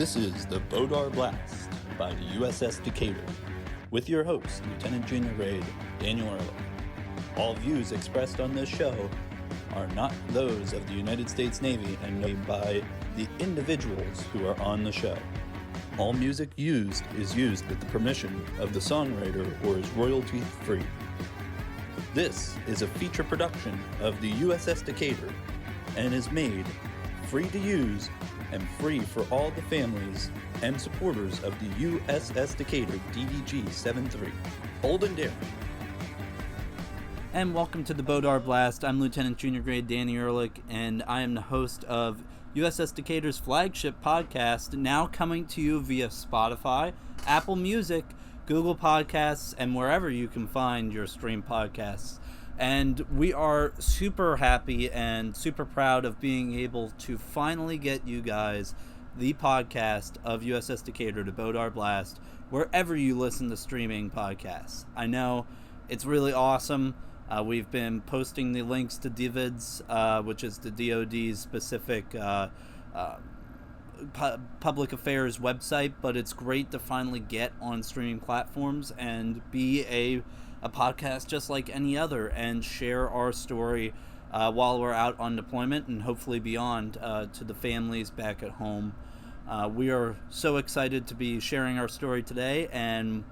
This is the BODAR Blast by the USS Decatur, with your host, Lt.j.g Daniel Ehrlich. All views expressed on this show are not those of the United States Navy and made by the individuals who are on the show. All music used is used with the permission of the songwriter or is royalty-free. This is a feature production of the USS Decatur and is made free to use and free for all the families and supporters of the USS Decatur DDG 73. Bold and daring. And welcome to the BODAR Blast. I'm Lieutenant Junior Grade Danny Ehrlich, and I am the host of USS Decatur's flagship podcast, now coming to you via Spotify, Apple Music, Google Podcasts, and wherever you can find your stream podcasts. And we are super happy and super proud of being able to finally get you guys the podcast of USS Decatur, the BODAR Blast, wherever you listen to streaming podcasts. I know it's really awesome. We've been posting the links to DVIDs, which is the DoD's specific public affairs website, but it's great to finally get on streaming platforms and be a podcast just like any other and share our story while we're out on deployment and hopefully beyond to the families back at home. We are so excited to be sharing our story today and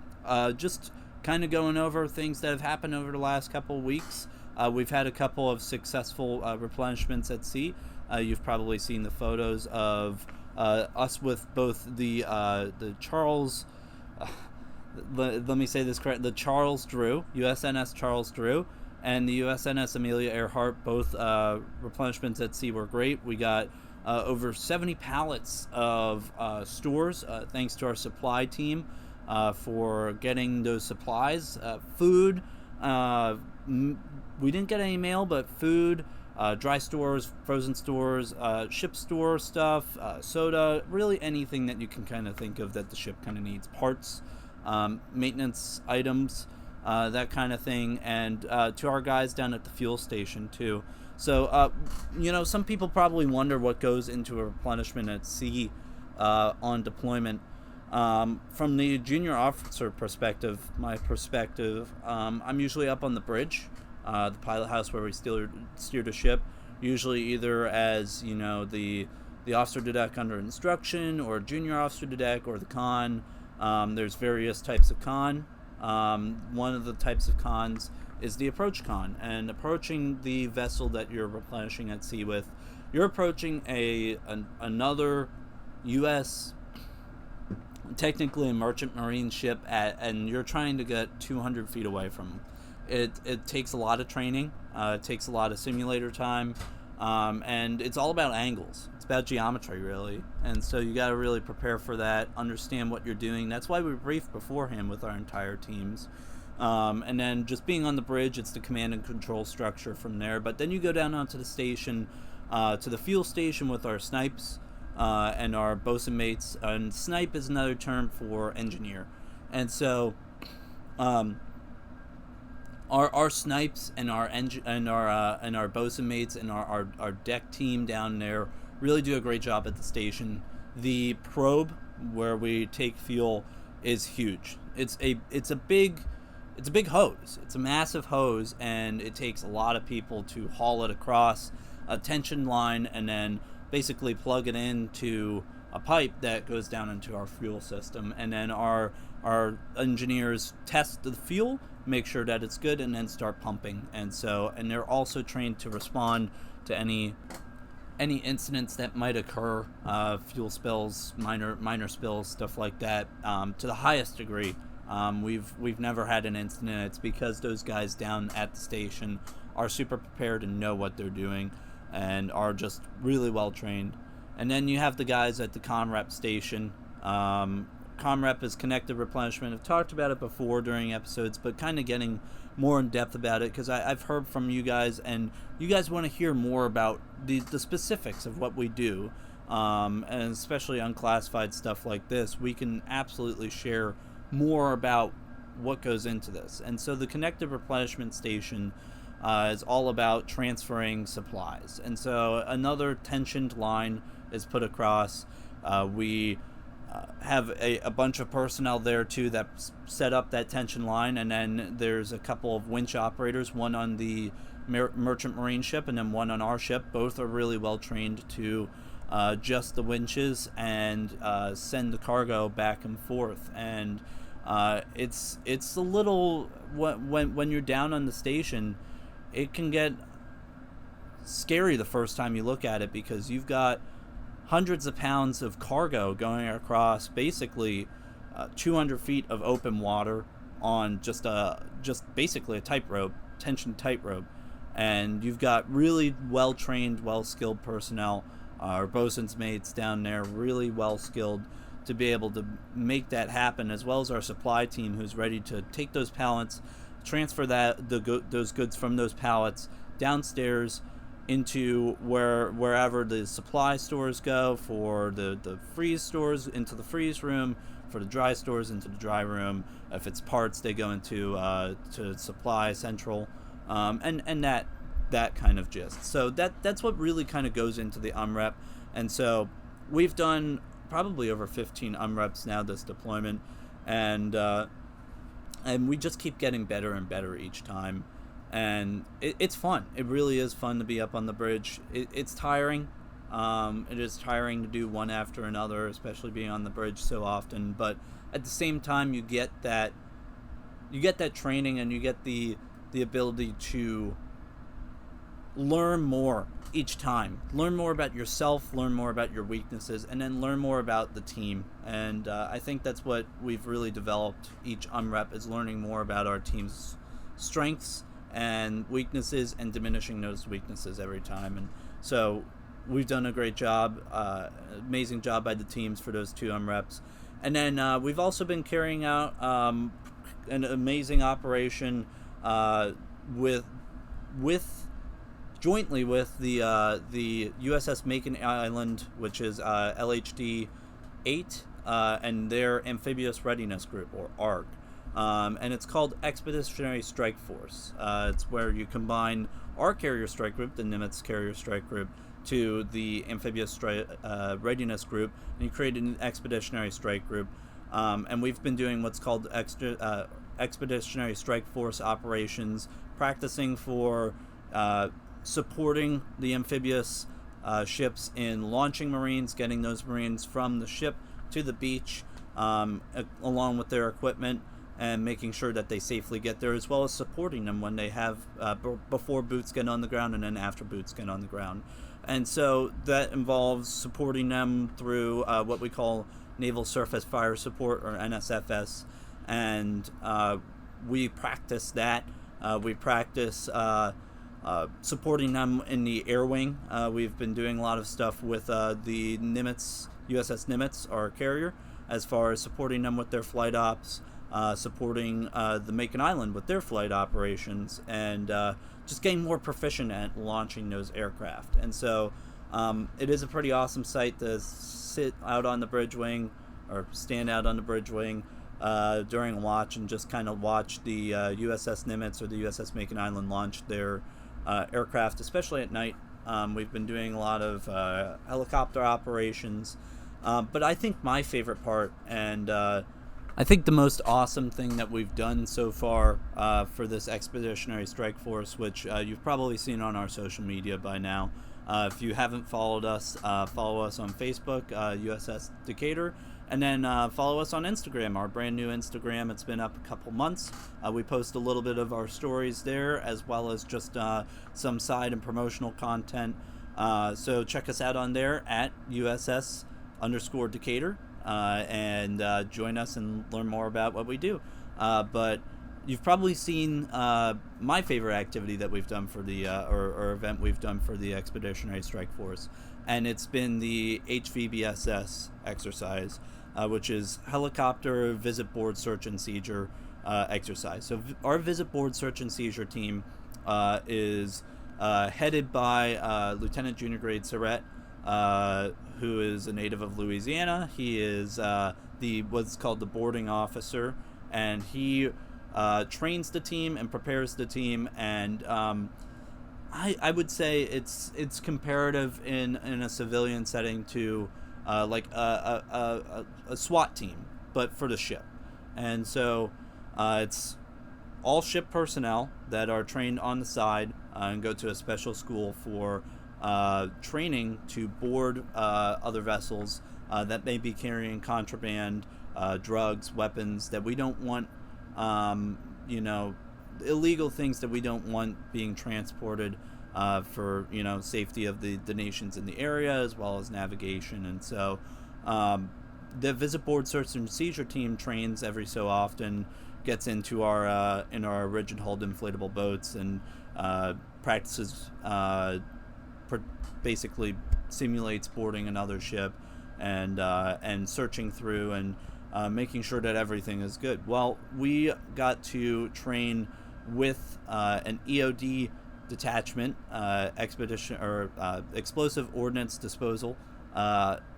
just kind of going over things that have happened over the last couple of weeks. We've had a couple of successful replenishments at sea. You've probably seen the photos of us with both the Charles... let me say this correct. The Charles Drew, USNS Charles Drew, and the USNS Amelia Earhart, both replenishments at sea were great. We got over 70 pallets of stores, thanks to our supply team for getting those supplies. Food, we didn't get any mail, but food, dry stores, frozen stores, ship store stuff, soda, really anything that you can kind of think of that the ship kind of needs. Parts, maintenance items, that kind of thing, and to our guys down at the fuel station too. So, some people probably wonder what goes into a replenishment at sea on deployment. From the junior officer perspective, my perspective, I'm usually up on the bridge, the pilot house where we steer the ship, usually either as, the officer to deck under instruction, or junior officer to deck, or the con. There's various types of con. One of the types of cons is the approach con, and approaching the vessel that you're replenishing at sea with, you're approaching another U.S., technically a merchant marine ship, and you're trying to get 200 feet away from them. It takes a lot of training, it takes a lot of simulator time, and it's all about angles. It's about geometry, really. And so you got to really prepare for that, understand what you're doing. That's why we brief beforehand with our entire teams. And then just being on the bridge, it's the command and control structure from there. But then you go down onto the station, to the fuel station with our snipes and our bosun mates. And snipe is another term for engineer. And so our snipes and our bosun mates and our deck team down there really do a great job at the station. The probe where we take fuel is huge. It's a big hose. It's a massive hose, and it takes a lot of people to haul it across a tension line and then basically plug it into a pipe that goes down into our fuel system. And then our engineers test the fuel, make sure that it's good, and then start pumping. And they're also trained to respond to any incidents that might occur, fuel spills, minor spills, stuff like that, to the highest degree. We've never had an incident. It's because those guys down at the station are super prepared and know what they're doing and are just really well trained. And then you have the guys at the ComRep station. ComRep is connected replenishment. I've talked about it before during episodes, but kind of getting more in depth about it because I've heard from you guys, and you guys want to hear more about the specifics of what we do, and especially unclassified stuff like this. We can absolutely share more about what goes into this. And so the connected replenishment station is all about transferring supplies. And so another tensioned line is put across. We have a bunch of personnel there too that set up that tension line, and then there's a couple of winch operators, one on the merchant marine ship and then one on our ship. Both are really well trained to adjust the winches and send the cargo back and forth. And it's a little, when you're down on the station, it can get scary the first time you look at it, because you've got hundreds of pounds of cargo going across basically 200 feet of open water on just basically a tightrope, tension tightrope. And you've got really well-trained, well-skilled personnel, our bosun's mates down there, really well-skilled to be able to make that happen, as well as our supply team who's ready to take those pallets, transfer those goods from those pallets downstairs into wherever the supply stores go, for the freeze stores into the freeze room, for the dry stores into the dry room. If it's parts, they go into to supply central, and that kind of gist. So that's what really kind of goes into the UMREP. And so we've done probably over 15 UMREPs now this deployment, and we just keep getting better and better each time. And it's fun. It really is fun to be up on the bridge. It's tiring. It is tiring to do one after another, especially being on the bridge so often. But at the same time, you get that training, and you get the ability to learn more each time. Learn more about yourself, learn more about your weaknesses, and then learn more about the team. And I think that's what we've really developed each UMREP, is learning more about our team's strengths and weaknesses, and diminishing those weaknesses every time. And so we've done a great job, amazing job by the teams for those 2 UMREPs. And then we've also been carrying out an amazing operation jointly with the USS Macon Island, which is Lt.j.g, and their Amphibious Readiness Group, or ARG. And it's called Expeditionary Strike Force. It's where you combine our carrier strike group, the Nimitz carrier strike group, to the Amphibious Readiness Group, and you create an Expeditionary Strike Group. And we've been doing what's called Expeditionary Strike Force operations, practicing for supporting the amphibious ships in launching Marines, getting those Marines from the ship to the beach, along with their equipment, and making sure that they safely get there, as well as supporting them when they have before boots get on the ground and then after boots get on the ground. And so that involves supporting them through what we call Naval Surface Fire Support, or NSFS, and we practice that. We practice supporting them in the air wing. We've been doing a lot of stuff with the Nimitz, USS Nimitz, our carrier, as far as supporting them with their flight ops, supporting the Macon Island with their flight operations, and just getting more proficient at launching those aircraft. And so it is a pretty awesome sight to sit out on the bridge wing, or stand out on the bridge wing during a watch, and just kind of watch the USS Nimitz or the USS Macon Island launch their aircraft, especially at night. We've been doing a lot of helicopter operations, but I think my favorite part, and I think the most awesome thing that we've done so far for this Expeditionary Strike Force, which you've probably seen on our social media by now. If you haven't followed us, follow us on Facebook, USS Decatur, and then follow us on Instagram, our brand new Instagram. It's been up a couple months. We post a little bit of our stories there, as well as just some side and promotional content. So check us out on there at USS_Decatur. And join us and learn more about what we do. But you've probably seen my favorite activity that we've done for the or event we've done for the Expeditionary Strike Force, and it's been the HVBSS exercise, which is Helicopter Visit Board Search and Seizure exercise. So our Visit Board Search and Seizure team is headed by Lt.j.g Surratt, who is a native of Louisiana. He is what's called the boarding officer, and he trains the team and prepares the team. And I would say it's comparative in a civilian setting to like a SWAT team, but for the ship. And so it's all ship personnel that are trained on the side and go to a special school for training to board other vessels that may be carrying contraband, drugs, weapons that we don't want, illegal things that we don't want being transported for, safety of the nations in the area, as well as navigation. And so the visit board search and seizure team trains every so often, gets into our rigid hulled inflatable boats and practices, basically simulates boarding another ship and searching through and making sure that everything is good. Well, we got to train with an EOD detachment, expedition or explosive ordnance disposal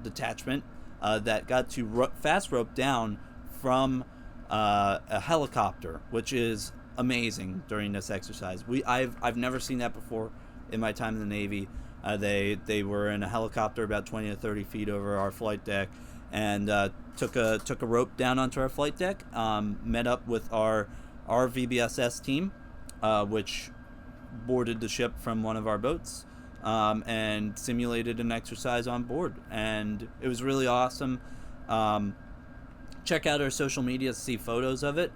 detachment that got to fast rope down from a helicopter, which is amazing during this exercise. I've never seen that before in my time in the Navy. They were in a helicopter about 20 to 30 feet over our flight deck, and took a rope down onto our flight deck, met up with our VBSS team, which boarded the ship from one of our boats, and simulated an exercise on board, and it was really awesome. Check out our social media to see photos of it.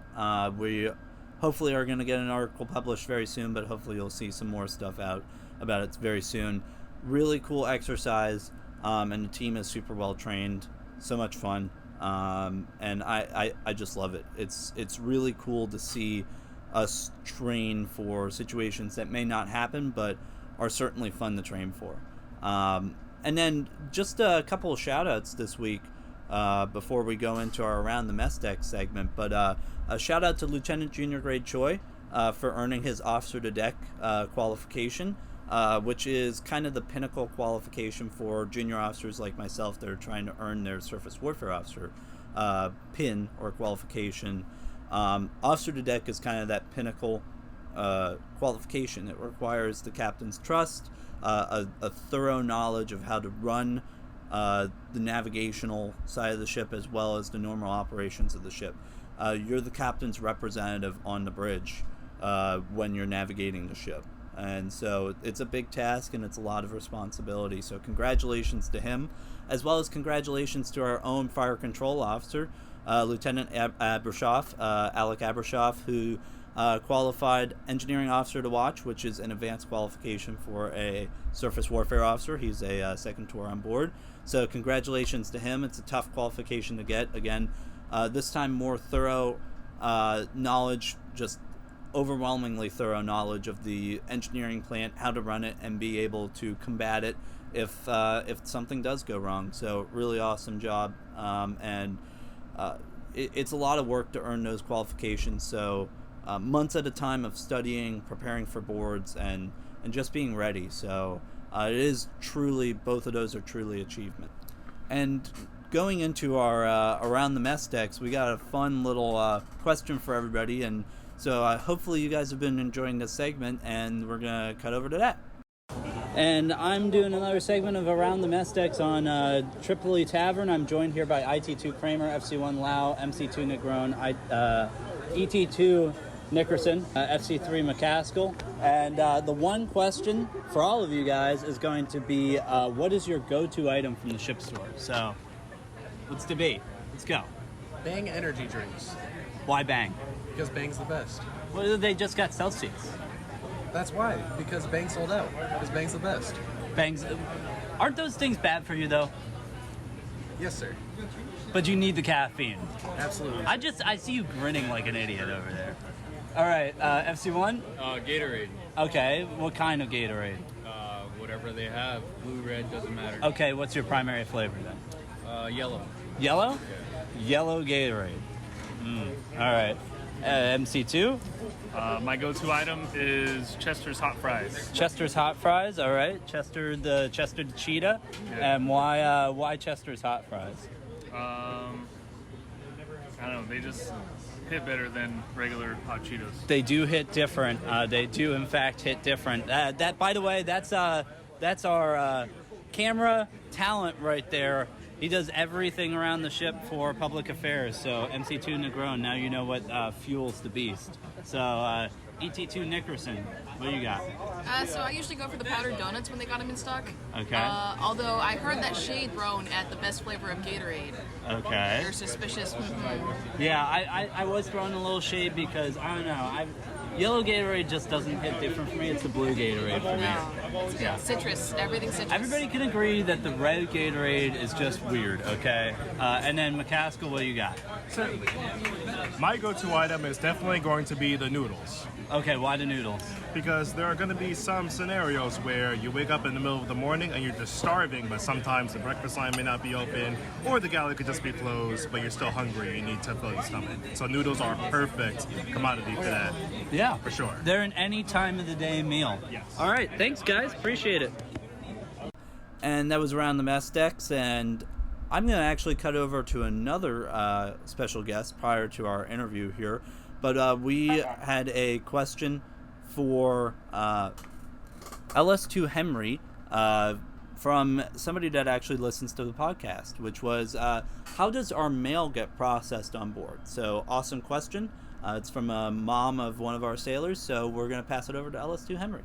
We hopefully are going to get an article published very soon, but hopefully you'll see some more stuff out about it very soon. Really cool exercise, and the team is super well trained. So much fun, and I just love it. It's really cool to see us train for situations that may not happen, but are certainly fun to train for. And then just a couple of shout outs this week before we go into our Around the Messdecks segment. But a shout out to Lt.j.g Choi for earning his Officer to Deck qualification, which is kind of the pinnacle qualification for junior officers like myself that are trying to earn their Surface Warfare Officer pin or qualification. Officer to Deck is kind of that pinnacle qualification. It requires the captain's trust, a thorough knowledge of how to run the navigational side of the ship as well as the normal operations of the ship. You're the captain's representative on the bridge when you're navigating the ship. And so it's a big task and it's a lot of responsibility. So congratulations to him, as well as congratulations to our own fire control officer, Lieutenant Abrashoff, Alec Abrashoff, who qualified Engineering Officer to Watch, which is an advanced qualification for a surface warfare officer. He's a second tour on board. So congratulations to him. It's a tough qualification to get. Again, this time more thorough knowledge, just overwhelmingly thorough knowledge of the engineering plant, how to run it, and be able to combat it if something does go wrong. So really awesome job, and it's a lot of work to earn those qualifications. So months at a time of studying, preparing for boards, and just being ready. So it is truly, both of those are truly achievement. And going into our Around the Messdecks, we got a fun little question for everybody, and so hopefully you guys have been enjoying this segment, and we're going to cut over to that. And I'm doing another segment of Around the Messdecks on Tripoli Tavern. I'm joined here by IT2 Kramer, FC1 Lau, MC2 Negron, ET2 Nickerson, FC3 McCaskill. And the one question for all of you guys is going to be, what is your go-to item from the ship store? So let's debate. Let's go. Bang energy drinks. Why Bang? Because Bang's the best. Well, they just got Celsius. That's why. Because Bang sold out. Because Bang's the best. Bang's. Aren't those things bad for you, though? Yes, sir. But you need the caffeine. Absolutely. I see you grinning like an idiot over there. All right, FC1? Gatorade. Okay, what kind of Gatorade? Whatever they have. Blue, red, doesn't matter. Okay, what's your primary flavor then? Yellow. Yellow? Yeah. Yellow Gatorade. All right. MC2? My go-to item is Chester's Hot Fries. Chester's Hot Fries, all right. Chester the Cheetah. Yeah. And why Chester's Hot Fries? I don't know. They just hit better than regular hot Cheetos. They do hit different. They do, in fact, hit different. That, by the way, that's our camera talent right there. He does everything around the ship for public affairs. So MC2 Negron, now you know what fuels the beast. So ET2 Nickerson, what do you got? So I usually go for the powdered donuts when they got them in stock. Okay. Although I heard that shade thrown at the best flavor of Gatorade. Okay. They're suspicious. Yeah, I was throwing a little shade because, I don't know, yellow Gatorade just doesn't hit different for me. It's the blue Gatorade for me. It's good. Citrus, everything citrus. Everybody can agree that the red Gatorade is just weird, okay? And then McCaskill, what do you got? So, my go-to item is definitely going to be the noodles. Okay, why the noodles? Because there are going to be some scenarios where you wake up in the middle of the morning and you're just starving, but sometimes the breakfast line may not be open, or the galley could just be closed, but you're still hungry. You need to fill your stomach. So noodles are a perfect commodity for that. Yeah, for sure. They're an any time of the day meal. Yes. All right, thanks guys, appreciate it. And that was around the Messdecks, and I'm going to actually cut over to another special guest prior to our interview here. But we had a question for LS2 Henry from somebody that actually listens to the podcast, which was, how does our mail get processed on board? So, awesome question. It's from a mom of one of our sailors, so we're going to pass it over to LS2 Henry.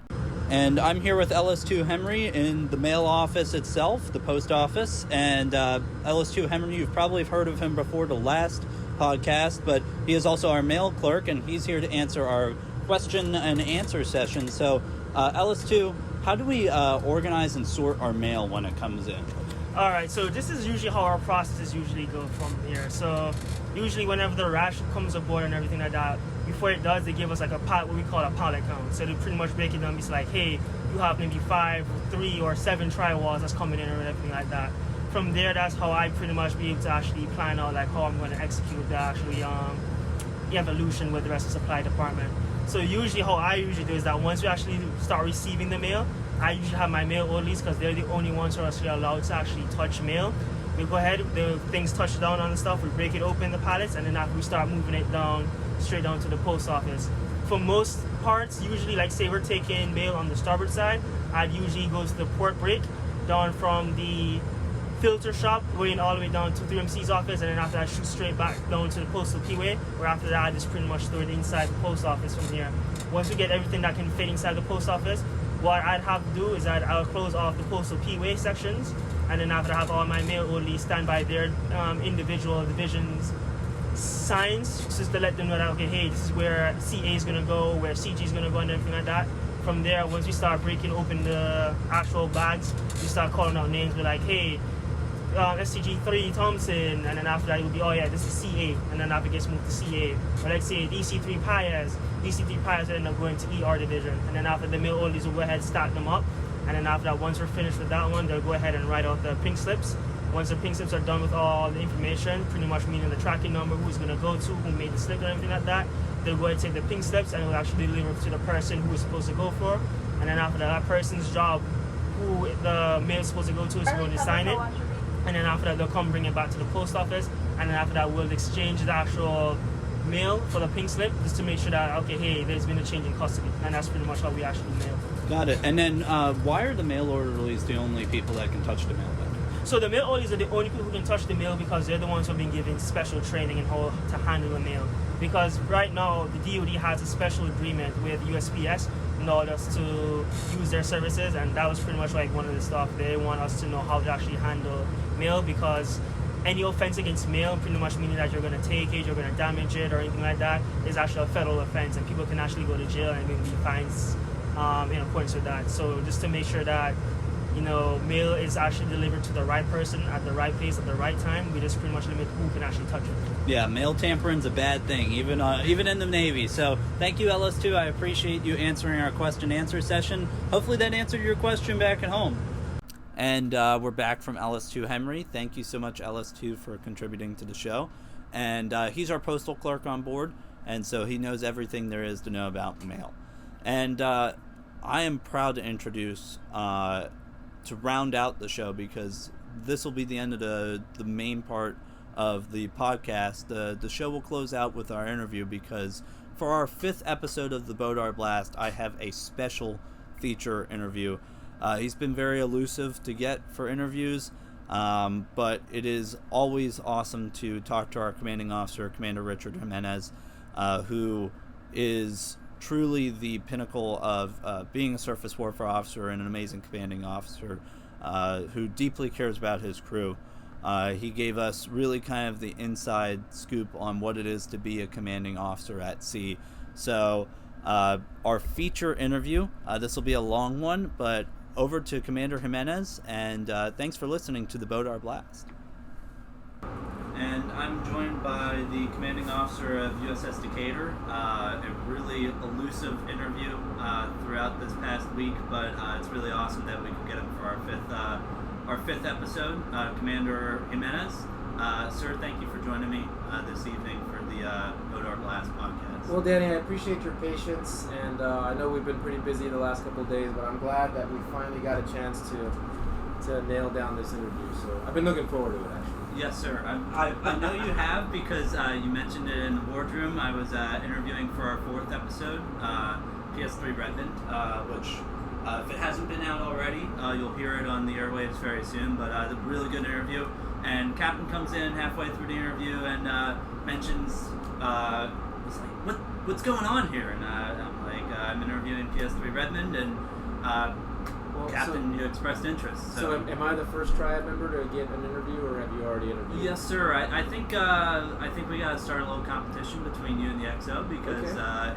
And I'm here with LS2 Henry in the mail office itself, the post office. And LS2 Henry, you've probably heard of him before the last podcast, but he is also our mail clerk, and he's here to answer our question and answer session. So, LS2, how do we organize and sort our mail when it comes in? All right, so this is usually how our processes usually go from here. So usually whenever the ration comes aboard and everything like that, before it does, they give us like what we call a pallet count. So they pretty much break it down. It's like, hey, you have maybe 5, 3, or 7 tri-walls that's coming in or everything like that. From there, that's how I pretty much be able to actually plan out like how I'm going to execute the actually evolution with the rest of the supply department. So usually how I usually do is that once we actually start receiving the mail, I usually have my mail orderlies because they're the only ones who are actually allowed to actually touch mail. We go ahead, the things touch down on the stuff, we break it open, the pallets, and then after we start moving it down, straight down to the post office. For most parts, usually like say we're taking mail on the starboard side, I'd usually go to the port break, down from the filter shop, going all the way down to 3MC's office, and then after that shoot straight back down to the postal P-way, where after that I just pretty much throw it inside the post office from here. Once we get everything that can fit inside the post office, what I'd have to do is I'll close off the postal P-way sections, and then after that have all my mail only stand by their individual divisions signs, just to let them know that, okay, hey, this is where CA is going to go, where CG is going to go, and everything like that. From there, once we start breaking open the actual bags, we start calling out names. We're like, hey, STG3 Thompson, and then after that it will be, oh yeah, this is CA, and then after it gets moved to CA. Or let's say DC3 Paez will end up going to ER division, and then after the mail orders will go ahead and stack them up, and then after that, once we're finished with that one, they'll go ahead and write out the pink slips. Once the pink slips are done with all the information, pretty much meaning the tracking number, who's going to go to, who made the slip and everything like that, they'll go ahead and take the pink slips and it'll actually deliver to the person who is supposed to go for, and then after that person's job, who the mail is supposed to go to, is going to sign it. And then after that, they'll come bring it back to the post office. And then after that, we'll exchange the actual mail for the pink slip just to make sure that, okay, hey, there's been a change in custody. And that's pretty much how we actually mail. Got it. And then why are the mail orderlies the only people that can touch the mail then? So the mail orderlies are the only people who can touch the mail because they're the ones who have been given special training in how to handle the mail. Because right now, the DoD has a special agreement with USPS in order to use their services, and that was pretty much like one of the stuff. They want us to know how to actually handle mail, because any offense against mail, pretty much meaning that you're going to take it, you're going to damage it, or anything like that, is actually a federal offense, and people can actually go to jail and maybe fines in accordance with that. So just to make sure that, you know, mail is actually delivered to the right person at the right place at the right time, we just pretty much limit who can actually touch it. Yeah, mail tampering's a bad thing, even in the Navy. So thank you, LS2. I appreciate you answering our question answer session. Hopefully that answered your question back at home. And we're back from LS2 Henry. Thank you so much, LS2, for contributing to the show. And he's our postal clerk on board, and so he knows everything there is to know about mail. And I am proud to introduce, to round out the show, because this will be the end of the main part of the podcast. The show will close out with our interview, because for our 5th episode of the BODAR Blast, I have a special feature interview. He's been very elusive to get for interviews, But it is always awesome to talk to our commanding officer, Commander Richard Jimenez, who is truly the pinnacle of being a surface warfare officer and an amazing commanding officer who deeply cares about his crew. He gave us really kind of the inside scoop on what it is to be a commanding officer at sea. So our feature interview, this will be a long one, but over to Commander Jimenez, and thanks for listening to the BODAR Blast. And I'm joined by the commanding officer of USS Decatur. A really elusive interview throughout this past week, but it's really awesome that we could get him for our fifth episode. Commander Jimenez, sir, thank you for joining me this evening for the BODAR Blast podcast. Well, Danny, I appreciate your patience, and I know we've been pretty busy the last couple of days, but I'm glad that we finally got a chance to nail down this interview. So I've been looking forward to it, actually. Yes, sir. I know you have, because you mentioned it in the boardroom. I was interviewing for our fourth episode, PS3 Redmond, which, if it hasn't been out already, you'll hear it on the airwaves very soon, but a really good interview. And Captain comes in halfway through the interview and mentions, he's like, what's going on here? And I'm like, I'm interviewing PS3 Redmond, and Captain, you expressed interest. So am I the first triad member to get an interview, or have you already interviewed? Yes, sir. I think we got to start a little competition between you and the XO, because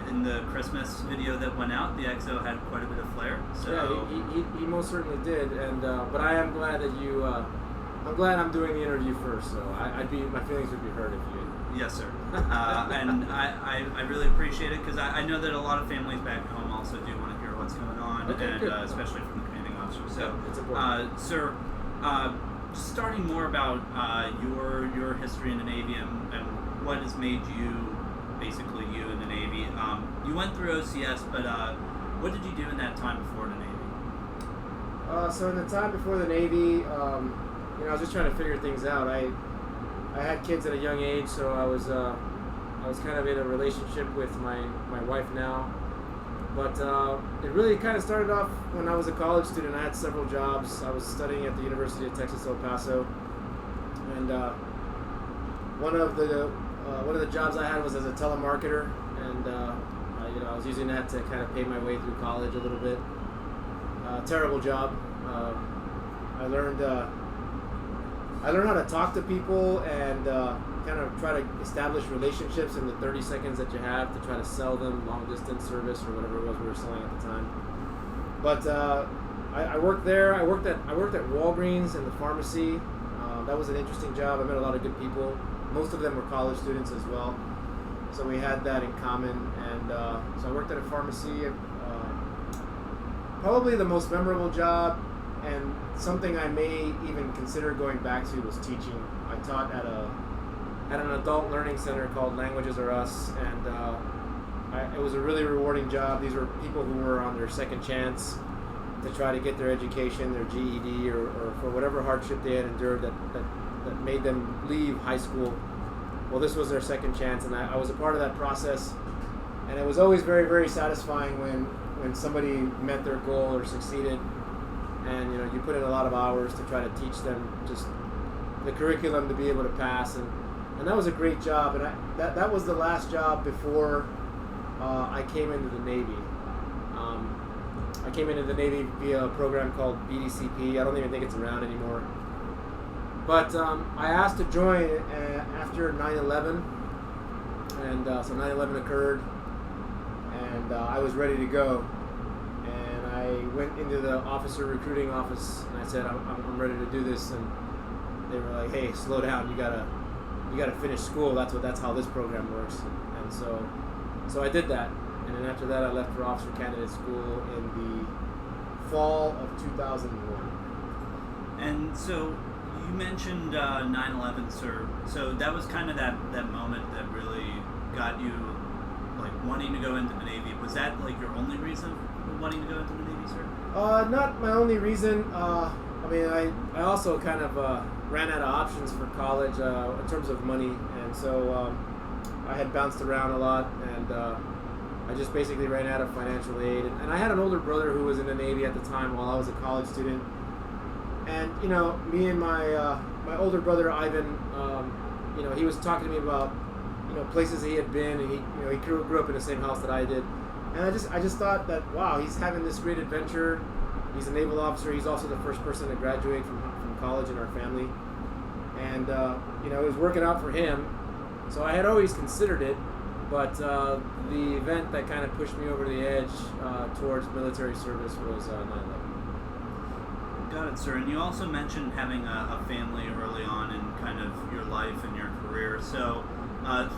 in the Christmas video that went out, the XO had quite a bit of flair. So yeah, he most certainly did, and but I am glad that you. I'm glad I'm doing the interview first, so my feelings would be hurt if you. Yes, sir. And I really appreciate it, because I know that a lot of families back home also do want to hear what's going on, especially from the commanding officer. So, it's important. Sir, starting more about your history in the Navy and what has made you basically you in the Navy. You went through OCS, but what did you do in that time before the Navy? So in the time before the Navy, I was just trying to figure things out. I had kids at a young age, so I was kind of in a relationship with my wife now. But it really kind of started off when I was a college student. I had several jobs. I was studying at the University of Texas El Paso, and one of the jobs I had was as a telemarketer, and I was using that to kind of pay my way through college a little bit. Terrible job. I learned how to talk to people and kind of try to establish relationships in the 30 seconds that you have to try to sell them long distance service or whatever it was we were selling at the time. But I worked there. I worked at Walgreens in the pharmacy. That was an interesting job. I met a lot of good people. Most of them were college students as well, so we had that in common. And so I worked at a pharmacy. Probably the most memorable job, and something I may even consider going back to, was teaching. I taught at an adult learning center called Languages Are Us, and it was a really rewarding job. These were people who were on their second chance to try to get their education, their GED, or for whatever hardship they had endured that made them leave high school. Well, this was their second chance, and I was a part of that process. And it was always very, very satisfying when somebody met their goal or succeeded. And you put in a lot of hours to try to teach them just the curriculum to be able to pass, and that was a great job. And that was the last job before I came into the Navy. I came into the Navy via a program called BDCP. I don't even think it's around anymore. But I asked to join after 9/11, and so 9/11 occurred, and I was ready to go. I went into the officer recruiting office and I said, I'm ready to do this, and they were like, hey, slow down, you gotta finish school. That's how this program works. And so I did that, and then after that I left for officer candidate school in the fall of 2001. And so you mentioned 9/11, sir. So that was kind of that moment that really got you like wanting to go into the Navy. Was that like your only reason for wanting to go into the Navy, sir? Not my only reason. I also kind of ran out of options for college in terms of money, and so I had bounced around a lot, and I just basically ran out of financial aid. And I had an older brother who was in the Navy at the time while I was a college student, And me and my older brother Ivan, he was talking to me about places he had been, and he grew up in the same house that I did, and I just thought that, wow, he's having this great adventure. He's a naval officer. He's also the first person to graduate from college in our family, and it was working out for him. So I had always considered it, but the event that kind of pushed me over the edge towards military service was 9/11. Got it, sir. And you also mentioned having a family early on in kind of your life and your career. So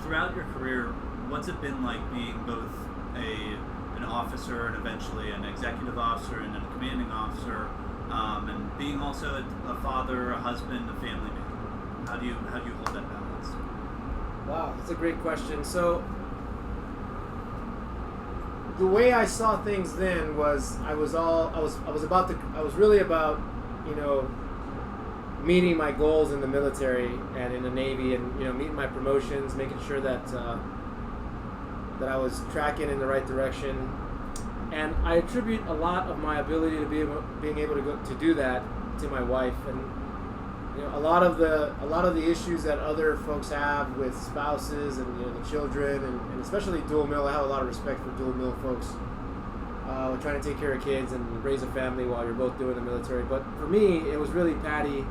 throughout your career, what's it been like being both an officer and eventually an executive officer and a commanding officer, and being also a father, a husband, a family man? How do you hold that balance? Wow, that's a great question. So the way I saw things then was I was really about meeting my goals in the military and in the Navy, and meeting my promotions, making sure that that I was tracking in the right direction. And I attribute a lot of my ability to being able to do that to my wife. And a lot of the issues that other folks have with spouses and the children, and especially dual mil. I have a lot of respect for dual mil folks trying to take care of kids and raise a family while you're both doing the military. But for me, it was really Patty,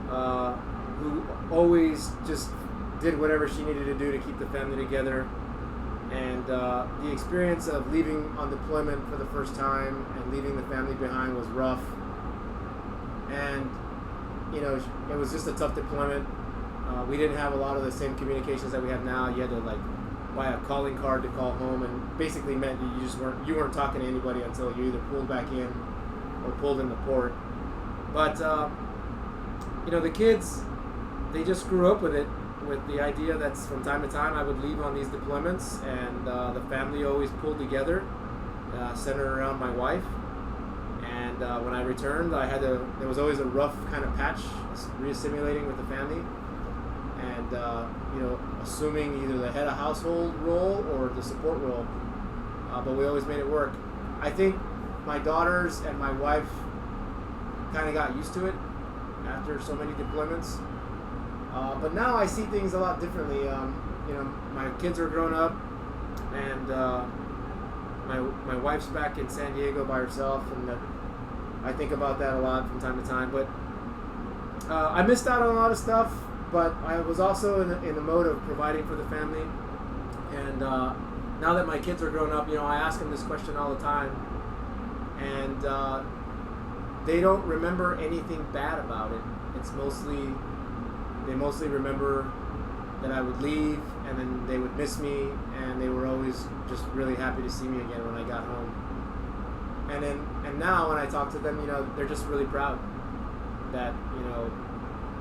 who always just did whatever she needed to do to keep the family together. And the experience of leaving on deployment for the first time and leaving the family behind was rough. And it was just a tough deployment. We didn't have a lot of the same communications that we have now. You had to buy a calling card to call home, and basically meant you weren't talking to anybody until you either pulled back in or pulled into port. But the kids, they just grew up with it, with the idea that from time to time I would leave on these deployments, and the family always pulled together, centered around my wife. And when I returned, there was always a rough kind of patch, reassimilating with the family, and assuming either the head of household role or the support role. But we always made it work. I think my daughters and my wife kind of got used to it after so many deployments. But now I see things a lot differently. My kids are grown up, and my wife's back in San Diego by herself, and I think about that a lot from time to time. But I missed out on a lot of stuff, but I was also in the mode of providing for the family. And now that my kids are grown up, I ask them this question all the time, and they don't remember anything bad about it. They mostly remember that I would leave, and then they would miss me, and they were always just really happy to see me again when I got home. And now when I talk to them, they're just really proud that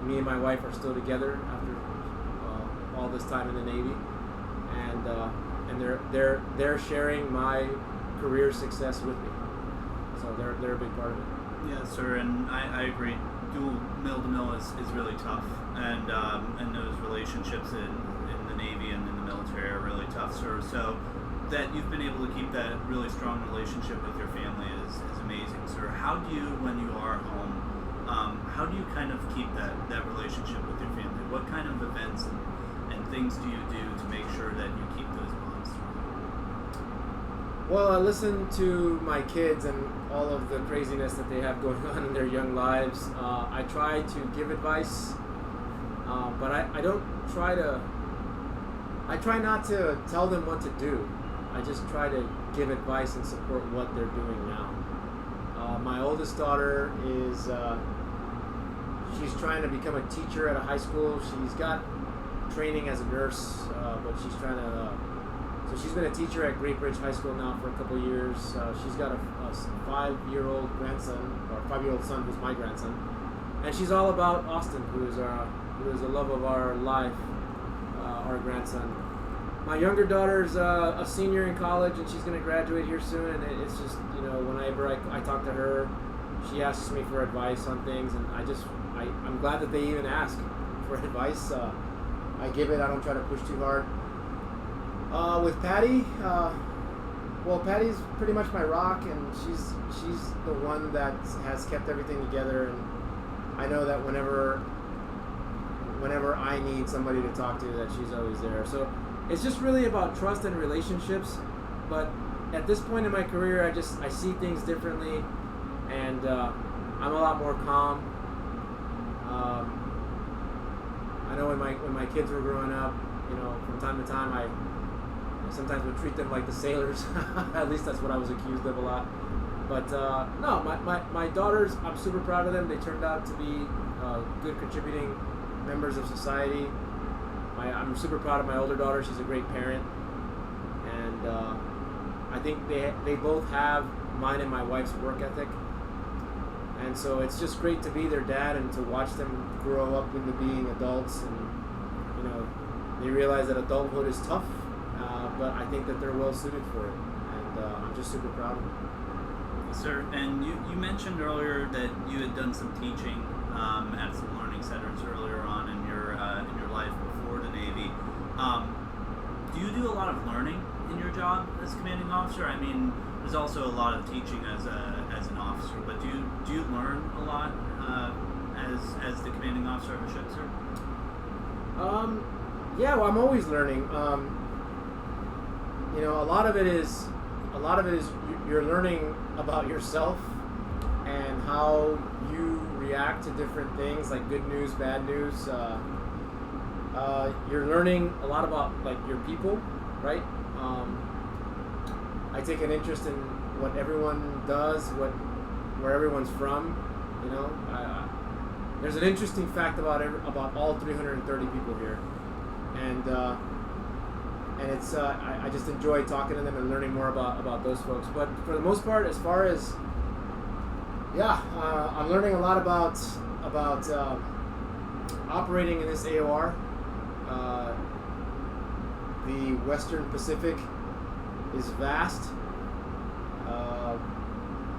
me and my wife are still together after all this time in the Navy, and they're sharing my career success with me. So they're a big part of it. Yeah, sir, and I agree. Dual mil to mil is really tough, and those relationships in the Navy and in the military are really tough, sir. So that you've been able to keep that really strong relationship with your family is amazing, sir. How do you, when you are home, how do you kind of keep that relationship with your family? What kind of events and things do you do to make sure that you keep those bonds strong? Well, I listen to my kids and all of the craziness that they have going on in their young lives. I try to give advice, but I don't try to. I try not to tell them what to do. I just try to give advice and support what they're doing now. My oldest daughter is she's trying to become a teacher at a high school. She's got training as a nurse, but she's trying to. So she's been a teacher at Great Bridge High School now for a couple of years. She's got a 5-year-old grandson, or 5-year-old son who's my grandson, and she's all about Austin, who is the love of our life, our grandson. My younger daughter's a senior in college, and she's going to graduate here soon. And it's just whenever I talk to her, she asks me for advice on things, and I'm glad that they even ask for advice. I give it. I don't try to push too hard. With Patty, Patty's pretty much my rock, and she's the one that has kept everything together. And I know that whenever I need somebody to talk to, that she's always there. So it's just really about trust and relationships. But at this point in my career, I see things differently, and I'm a lot more calm. I know when my kids were growing up, from time to time I sometimes would treat them like the sailors. At least that's what I was accused of a lot. But no, my daughters, I'm super proud of them. They turned out to be good contributing members of society. I'm super proud of my older daughter. She's a great parent, and I think they both have mine and my wife's work ethic. And so it's just great to be their dad and to watch them grow up into being adults, and they realize that adulthood is tough, but I think that they're well suited for it, and I'm just super proud of them. Sir, and you mentioned earlier that you had done some teaching at some learning centers earlier on in your life before the Navy. Do you do a lot of learning in your job as commanding officer? I mean, there's also a lot of teaching as an officer, but do you learn a lot as the commanding officer of a ship, sir? Yeah, well, I'm always learning. A lot of it is you're learning about yourself and how you react to different things, like good news, bad news. You're learning a lot about your people, right? I take an interest in what everyone does, where everyone's from. There's an interesting fact about all 330 people here, and it's I just enjoy talking to them and learning more about those folks. But for the most part, as far as I'm learning a lot about operating in this AOR. The Western Pacific is vast.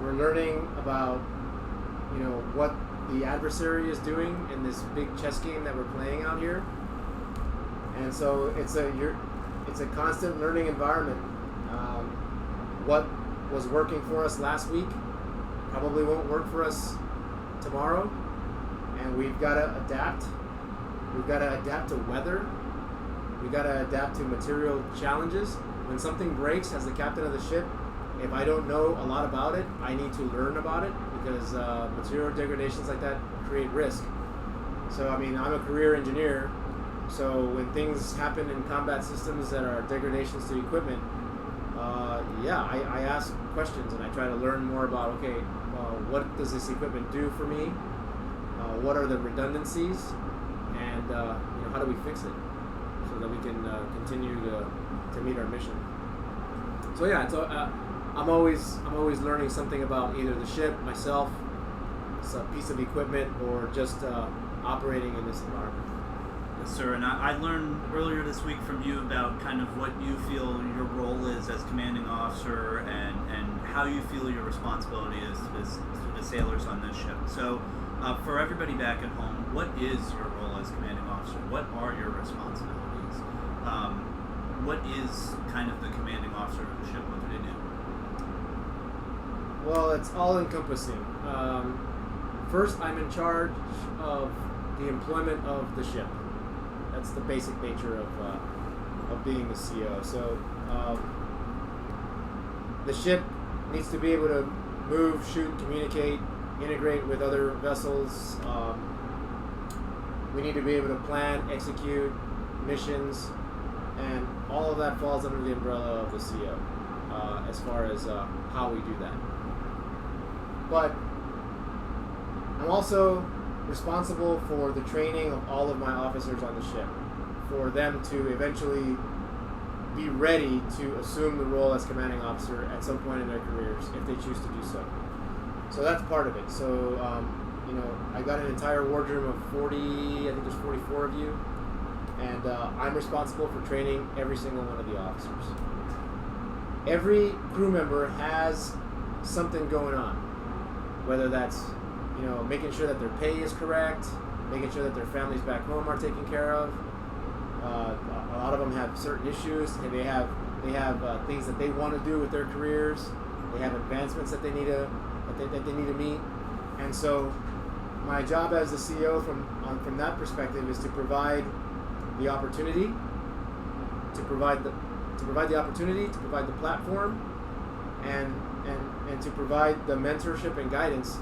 We're learning about what the adversary is doing in this big chess game that we're playing out here, and so it's a constant learning environment. What was working for us last week probably won't work for us tomorrow, and we've got to adapt. We've got to adapt to weather. We've got to adapt to material challenges. When something breaks, as the captain of the ship, if I don't know a lot about it, I need to learn about it, because material degradations like that create risk. So, I'm a career engineer, so when things happen in combat systems that are degradations to equipment, I ask questions and I try to learn more about, what does this equipment do for me? What are the redundancies? And how do we fix it so that we can continue to meet our mission? So I'm always learning something about either the ship, myself, a piece of equipment, or just operating in this environment. Yes, sir. And I learned earlier this week from you about kind of what you feel your role is as commanding officer, and how you feel your responsibility is to the sailors on this ship. So for everybody back at home, what is your role as commanding officer? What are your responsibilities? What is kind of the commanding officer of the ship? What do they do? Well, it's all encompassing. First, I'm in charge of the employment of the ship. That's the basic nature of being the CO. So the ship needs to be able to move, shoot, communicate, integrate with other vessels. We need to be able to plan, execute missions, and all of that falls under the umbrella of the CO as far as how we do that. But I'm also responsible for the training of all of my officers on the ship, for them to eventually be ready to assume the role as commanding officer at some point in their careers if they choose to do so. So that's part of it. So, I got an entire wardroom of 40, I think there's 44 of you, and I'm responsible for training every single one of the officers. Every crew member has something going on, whether that's making sure that their pay is correct, making sure that their families back home are taken care of. A lot of them have certain issues. They have things that they want to do with their careers. They have advancements that they need to meet, and so my job as the CEO from that perspective is to provide the opportunity, to provide the opportunity, to provide the platform, and to provide the mentorship and guidance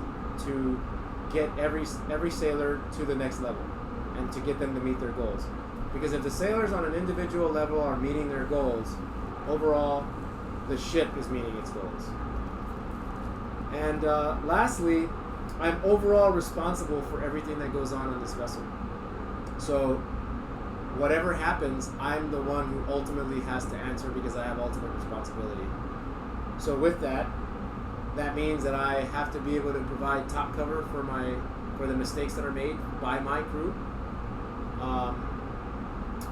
to get every sailor to the next level and to get them to meet their goals. Because if the sailors on an individual level are meeting their goals, overall the ship is meeting its goals. And lastly, I'm overall responsible for everything that goes on this vessel. So whatever happens, I'm the one who ultimately has to answer because I have ultimate responsibility. So with that means that I have to be able to provide top cover for the mistakes that are made by my crew.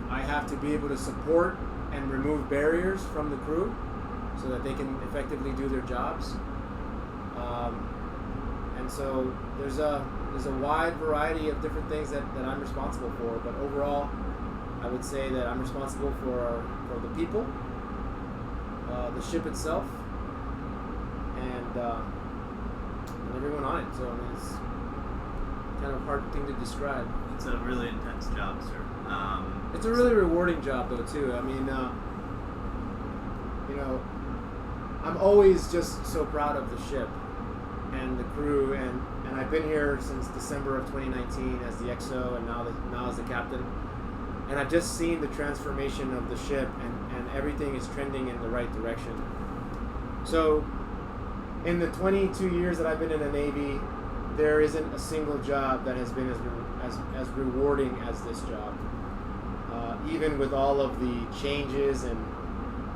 I have to be able to support and remove barriers from the crew so that they can effectively do their jobs. And so there's a wide variety of different things that I'm responsible for, but overall I would say that I'm responsible for the people, the ship itself, and everyone on it. So I mean, it's kind of a hard thing to describe. It's a really intense job, sir. It's a really rewarding job, though, too. I mean, I'm always just so proud of the ship and the crew, and I've been here since December of 2019 as the XO, and now as the captain. And I've just seen the transformation of the ship, and everything is trending in the right direction. So, in the 22 years that I've been in the Navy, there isn't a single job that has been as rewarding as this job. Even with all of the changes and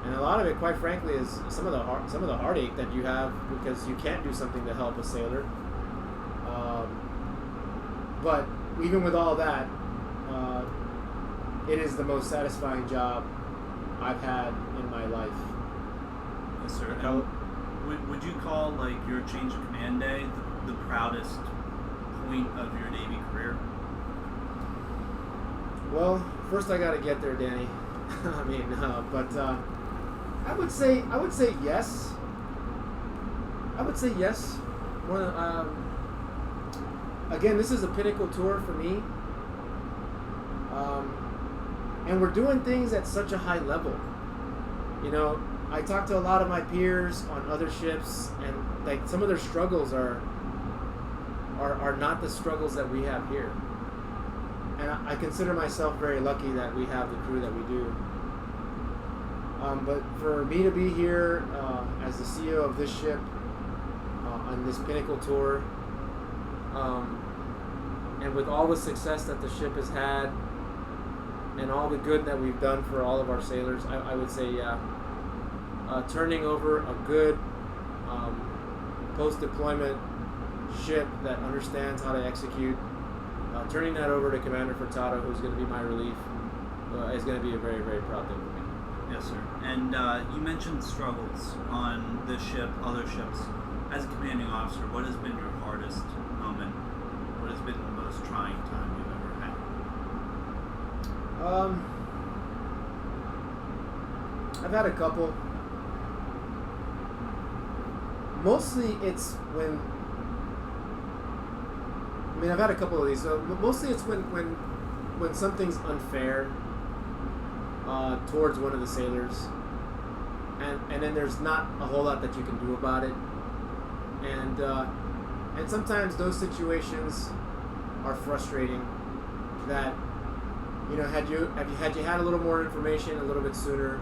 a lot of it, quite frankly, is some of the heartache that you have because you can't do something to help a sailor. But even with all that, it is the most satisfying job I've had in my life. Yes, sir. And would you call like your change of command day the proudest point of your Navy career? Well, first I got to get there, Danny. I mean, but I would say yes. I would say yes. Again, this is a pinnacle tour for me, and we're doing things at such a high level. You know, I talk to a lot of my peers on other ships, and like some of their struggles are not the struggles that we have here. And I consider myself very lucky that we have the crew that we do. But for me to be here as the CEO of this ship on this pinnacle tour, and with all the success that the ship has had, and all the good that we've done for all of our sailors, I would say, yeah, turning over a good post-deployment ship that understands how to execute, turning that over to Commander Furtado, who's going to be my relief, is going to be a very, very proud thing for me. Yes, sir. And you mentioned struggles on this ship, other ships. As a commanding officer, what has been your hardest moment? What has been the most trying time you've ever had? I've had a couple. Mostly it's when... I mean, I've had a couple of these. So mostly it's when something's unfair towards one of the sailors, and then there's not a whole lot that you can do about it, and sometimes those situations are frustrating. That, you know, had you had a little more information a little bit sooner,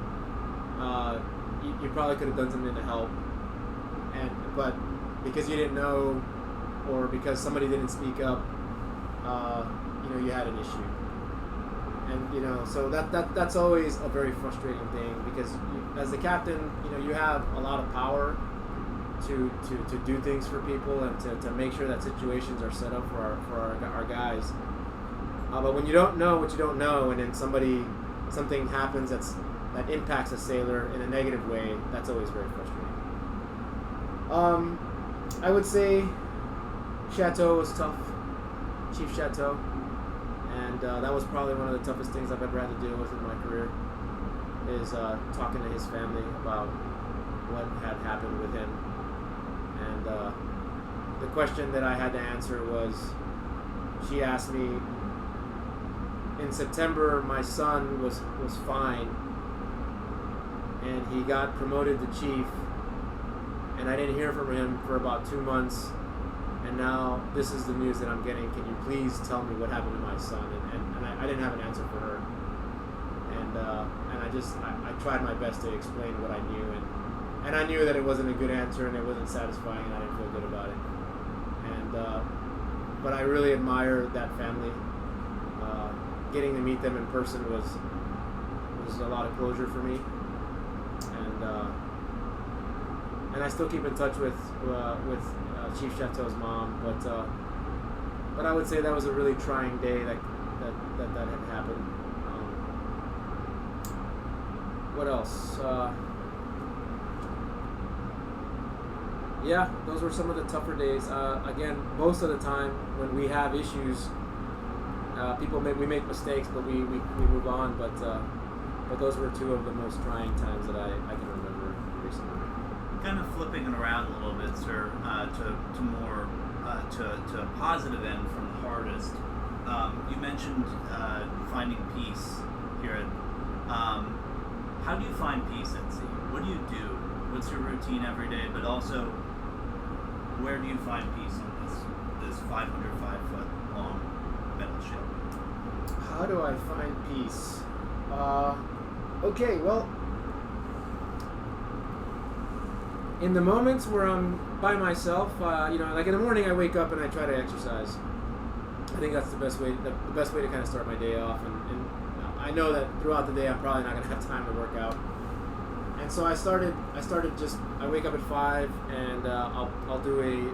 you probably could have done something to help, but because you didn't know, or because somebody didn't speak up, you had an issue. And so that's always a very frustrating thing, because as the captain, you have a lot of power to do things for people and to make sure that situations are set up for our guys. But when you don't know what you don't know, and then something happens that impacts a sailor in a negative way, that's always very frustrating. I would say Chateau was tough, Chief Chateau, and that was probably one of the toughest things I've ever had to deal with in my career, is talking to his family about what had happened with him. And the question that I had to answer was, she asked me, in September, my son was fine, and he got promoted to chief, and I didn't hear from him for about 2 months, and now this is the news that I'm getting. Can you please tell me what happened to my son? And I didn't have an answer for her, and I tried my best to explain what I knew, and I knew that it wasn't a good answer, and it wasn't satisfying, and I didn't feel good about it. And but I really admire that family. Getting to meet them in person was a lot of closure for me, and I still keep in touch with Chief Chateau's mom, but I would say that was a really trying day that had happened. What else? Yeah, those were some of the tougher days. Again, most of the time when we have issues, we make mistakes, but we move on. But those were two of the most trying times that I can remember recently. Kind of flipping it around a little bit, sir, to more to a positive end from the hardest. You mentioned finding peace here. How do you find peace at sea? What do you do? What's your routine every day? But also, where do you find peace on this 505-foot long metal ship? How do I find peace? Okay, well, in the moments where I'm by myself, like in the morning, I wake up and I try to exercise. I think that's the best way to kind of start my day off. And I know that throughout the day, I'm probably not going to have time to work out. And so I started I wake up at 5 and I'll do a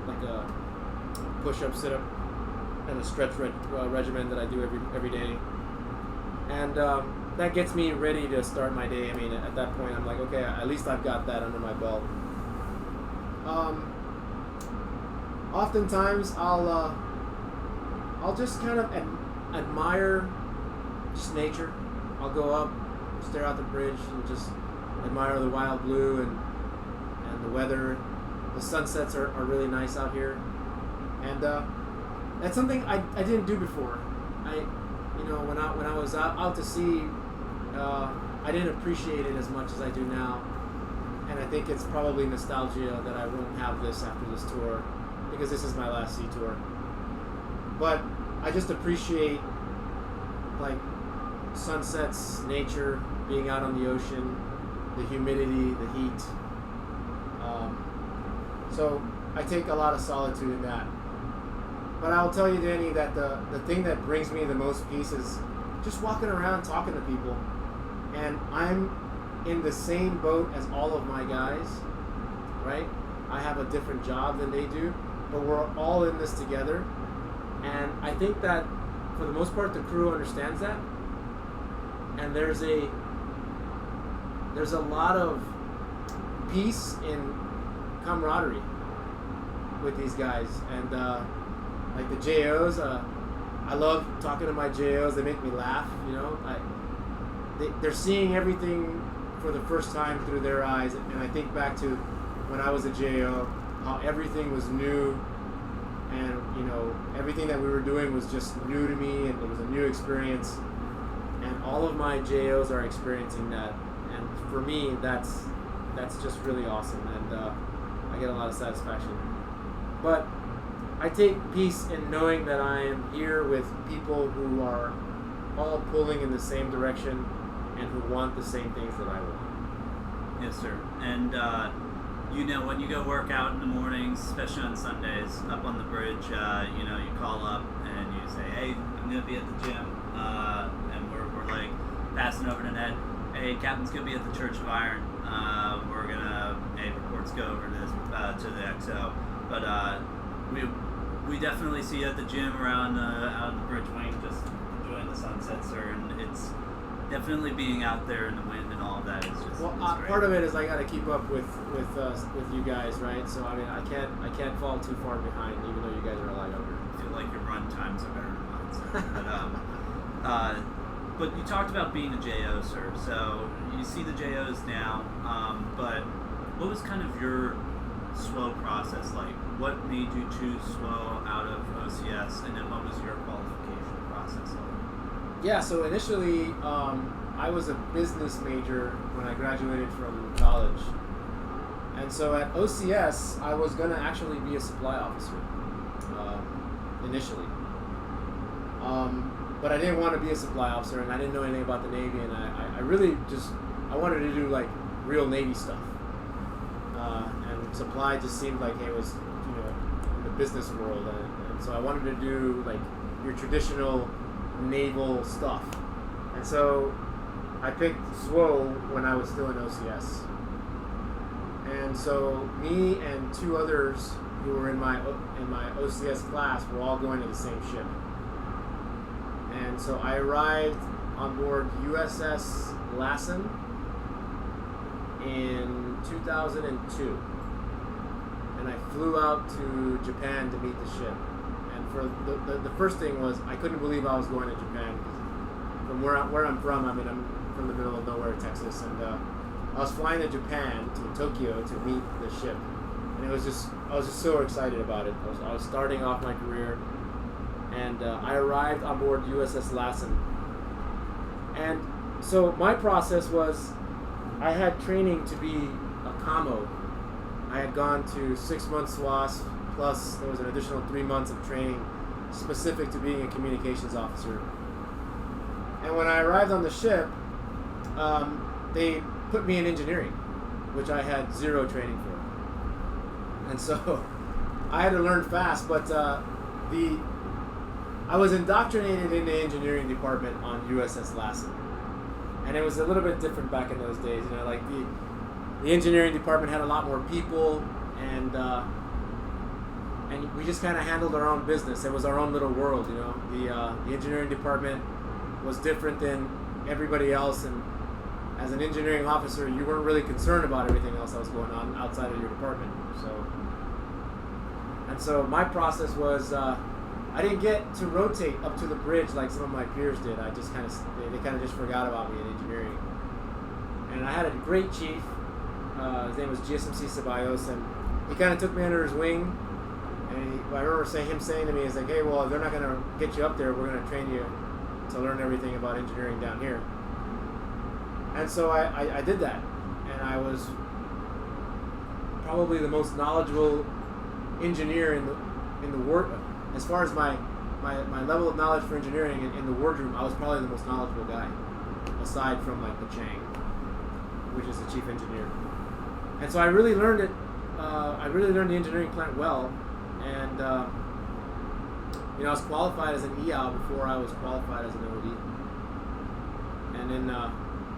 push-up, sit-up, and a stretch regimen that I do every day. And that gets me ready to start my day. I mean, at that point, I'm like, okay, at least I've got that under my belt. Oftentimes, I'll just kind of admire just nature. I'll go up, stare out the bridge, and just admire the wild blue and the weather. The sunsets are really nice out here, and that's something I didn't do before. When I was out to sea, I didn't appreciate it as much as I do now, and I think it's probably nostalgia that I won't have this after this tour, because this is my last sea tour. But I just appreciate like sunsets, nature, being out on the ocean, the humidity, the heat. So I take a lot of solitude in that. But I'll tell you, Danny, that the thing that brings me the most peace is just walking around talking to people. And I'm in the same boat as all of my guys, right? I have a different job than they do, but we're all in this together. And I think that for the most part, the crew understands that. And there's a lot of peace in camaraderie with these guys. And like the JOs, I love talking to my JOs. They make me laugh, they're seeing everything for the first time through their eyes. And I think back to when I was a JO, how everything was new, and everything that we were doing was just new to me, and it was a new experience. And all of my JOs are experiencing that, and for me, that's just really awesome, and I get a lot of satisfaction. But I take peace in knowing that I am here with people who are all pulling in the same direction and who want the same things that I want. Yes, sir. And when you go work out in the mornings, especially on Sundays, up on the bridge, you call up and you say, hey, I'm going to be at the gym, and we're like passing over to Ned. Hey, Captain's going to be at the Church of Iron. We're going to, reports go over to this, to the XO. But we definitely see you at the gym around out in the bridge wing, just enjoying the sunset, sir, and it's definitely being out there in the wind and all of that is just. Well, part of it is I got to keep up with you guys, right? So I mean, I can't fall too far behind, even though you guys are a lot younger. I feel like your run times are better than mine, sir. But you talked about being a JO, sir. So you see the JOs now, but what was kind of your SWO process like? What made you choose SWO out of OCS, and then what was your qualification process like? Yeah, so initially I was a business major when I graduated from college. And so at OCS, I was going to actually be a supply officer initially. But I didn't want to be a supply officer, and I didn't know anything about the Navy, and I really just, I wanted to do like real Navy stuff. And supply just seemed like it was, in the business world, and so I wanted to do like your traditional naval stuff. And so I picked SWO when I was still in OCS. And so me and two others who were in my OCS class were all going to the same ship. And so I arrived on board USS Lassen in 2002. And I flew out to Japan to meet the ship. And for the first thing was I couldn't believe I was going to Japan, because from where I'm from, I mean, I'm from the middle of nowhere, Texas, and I was flying to Japan, to Tokyo, to meet the ship, and I was just so excited about it. I was starting off my career, and I arrived on board USS Lassen. And so my process was, I had training to be a commo. I had gone to 6 months SWAS, plus there was an additional 3 months of training specific to being a communications officer. And when I arrived on the ship, they put me in engineering, which I had zero training for. And so I had to learn fast, but I was indoctrinated in the engineering department on USS Lassen. And it was a little bit different back in those days. Like the engineering department had a lot more people, and we just kind of handled our own business. It was our own little world, The engineering department was different than everybody else, and as an engineering officer, you weren't really concerned about everything else that was going on outside of your department. So my process was, I didn't get to rotate up to the bridge like some of my peers did. I just they kind of just forgot about me in engineering. And I had a great chief. His name was GSMC Ceballos, and he kind of took me under his wing. And I remember him saying to me, he's like, "Hey, well, if they're not going to get you up there, we're going to train you to learn everything about engineering down here." And so I did that, and I was probably the most knowledgeable engineer in the ward. As far as my level of knowledge for engineering in the wardroom, I was probably the most knowledgeable guy, aside from like the Chang, which is the chief engineer. And so I really learned it. I really learned the engineering plant well, and I was qualified as an EAL before I was qualified as an OD.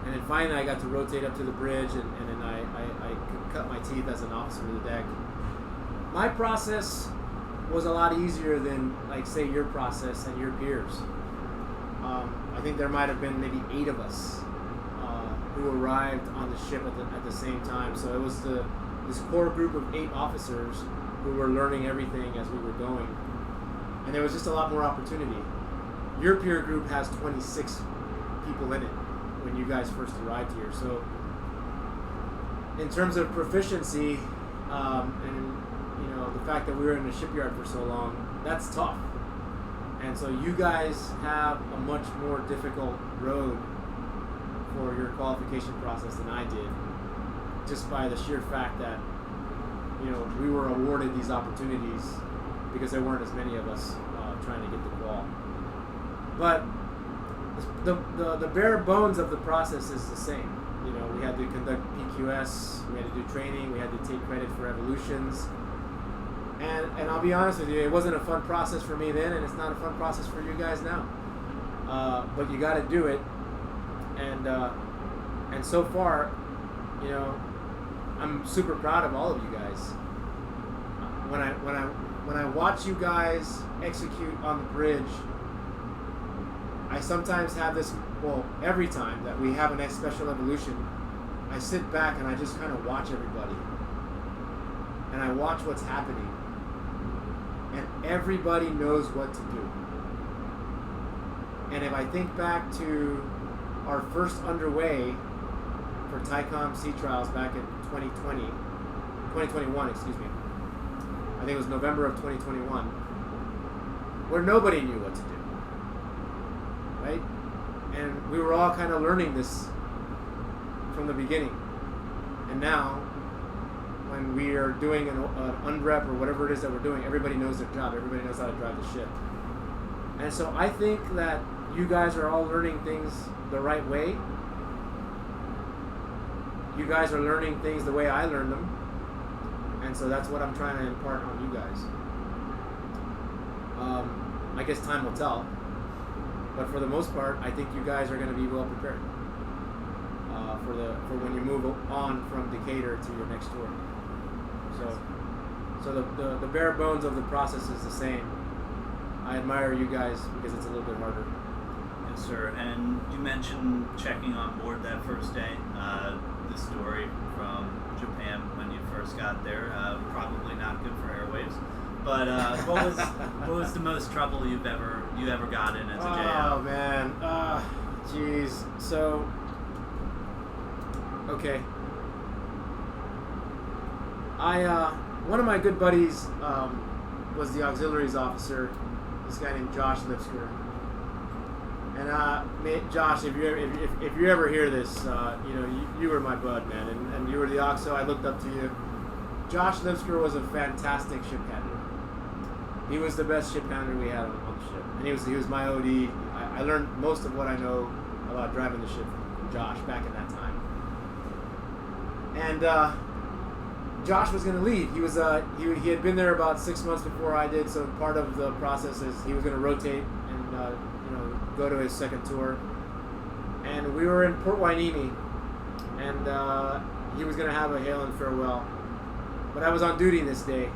And then finally I got to rotate up to the bridge, and then I cut my teeth as an officer of the deck. My process was a lot easier than, like, say, your process and your peers. I think there might have been maybe 8 of us who arrived on the ship at the same time. So it was this core group of 8 officers who were learning everything as we were going. And there was just a lot more opportunity. Your peer group has 26 people in it when you guys first arrived here. So in terms of proficiency, and the fact that we were in the shipyard for so long, that's tough. And so you guys have a much more difficult road for your qualification process than I did, just by the sheer fact that we were awarded these opportunities because there weren't as many of us trying to get the qual. But the bare bones of the process is the same. We had to conduct PQS, we had to do training, we had to take credit for evolutions. And I'll be honest with you, it wasn't a fun process for me then, and it's not a fun process for you guys now. But you got to do it, and so far, I'm super proud of all of you guys. When I watch you guys execute on the bridge, I sometimes have this. Well, every time that we have a next special evolution, I sit back and I just kind of watch everybody, and I watch what's happening. And everybody knows what to do. And if I think back to our first underway for TICOM sea trials back in 2021, excuse me. I think it was November of 2021. where nobody knew what to do, right? And we were all kind of learning this from the beginning. And now, when we are doing an unrep or whatever it is that we're doing, everybody knows their job. Everybody knows how to drive the ship. And so I think that you guys are all learning things the right way. You guys are learning things the way I learned them. And so that's what I'm trying to impart on you guys. I guess time will tell. But for the most part, I think you guys are going to be well prepared for when you move on from Decatur to your next tour. So the bare bones of the process is the same. I admire you guys because it's a little bit harder. Yes, sir. And you mentioned checking on board that first day. The story from Japan when you first got there, probably not good for airwaves. But what was the most trouble you ever got in as a JO? Oh man, jeez. So, okay. One of my good buddies was the auxiliaries officer. This guy named Josh Lipsker. And Josh, if you ever hear this, you were my bud, man, and you were the OXO. I looked up to you. Josh Lipsker was a fantastic ship handler. He was the best ship handler we had on the ship, and he was my OD. I learned most of what I know about driving the ship from Josh back in that time. And Josh was going to leave. He had been there about 6 months before I did, so part of the process is he was going to rotate and go to his second tour. And we were in Port Hueneme, and he was going to have a hail and farewell. But I was on duty this day,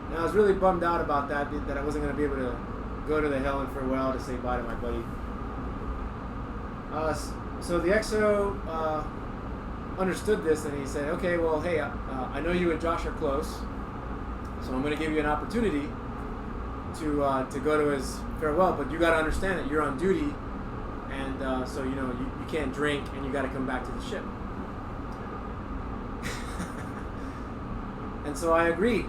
and I was really bummed out about that I wasn't going to be able to go to the hail and farewell to say bye to my buddy. So the XO understood this, and he said, okay, well, hey, I know you and Josh are close, so I'm going to give you an opportunity to go to his farewell, but you got to understand that you're on duty, and so you can't drink, and you got to come back to the ship. And so I agreed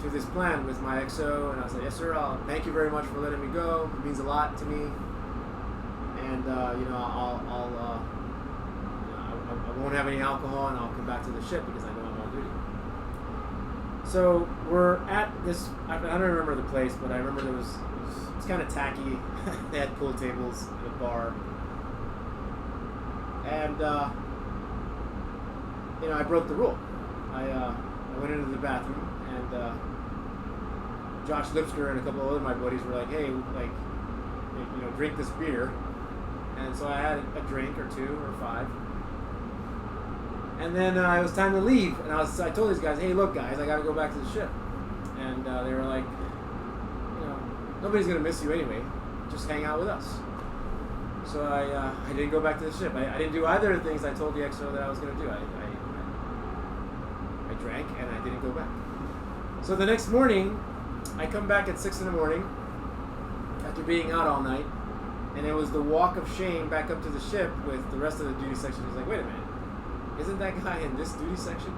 to this plan with my XO, and I was like, yes, sir, thank you very much for letting me go. It means a lot to me, and I won't have any alcohol, and I'll come back to the ship because I know I'm on duty. So we're at this, I don't remember the place, but I remember it's kind of tacky. They had pool tables and a bar. And, I broke the rule. I went into the bathroom, and Josh Lipsker and a couple of other my buddies were like, hey, drink this beer. And so I had a drink or two or five. And then it was time to leave, and I told these guys, hey, look, guys, I got to go back to the ship. And they were like, nobody's going to miss you anyway. Just hang out with us. So I didn't go back to the ship. I didn't do either of the things I told the XO that I was going to do. I drank, and I didn't go back. So the next morning, I come back at 6 in the morning after being out all night, and it was the walk of shame back up to the ship with the rest of the duty section. He's like, wait a minute. Isn't that guy in this duty section?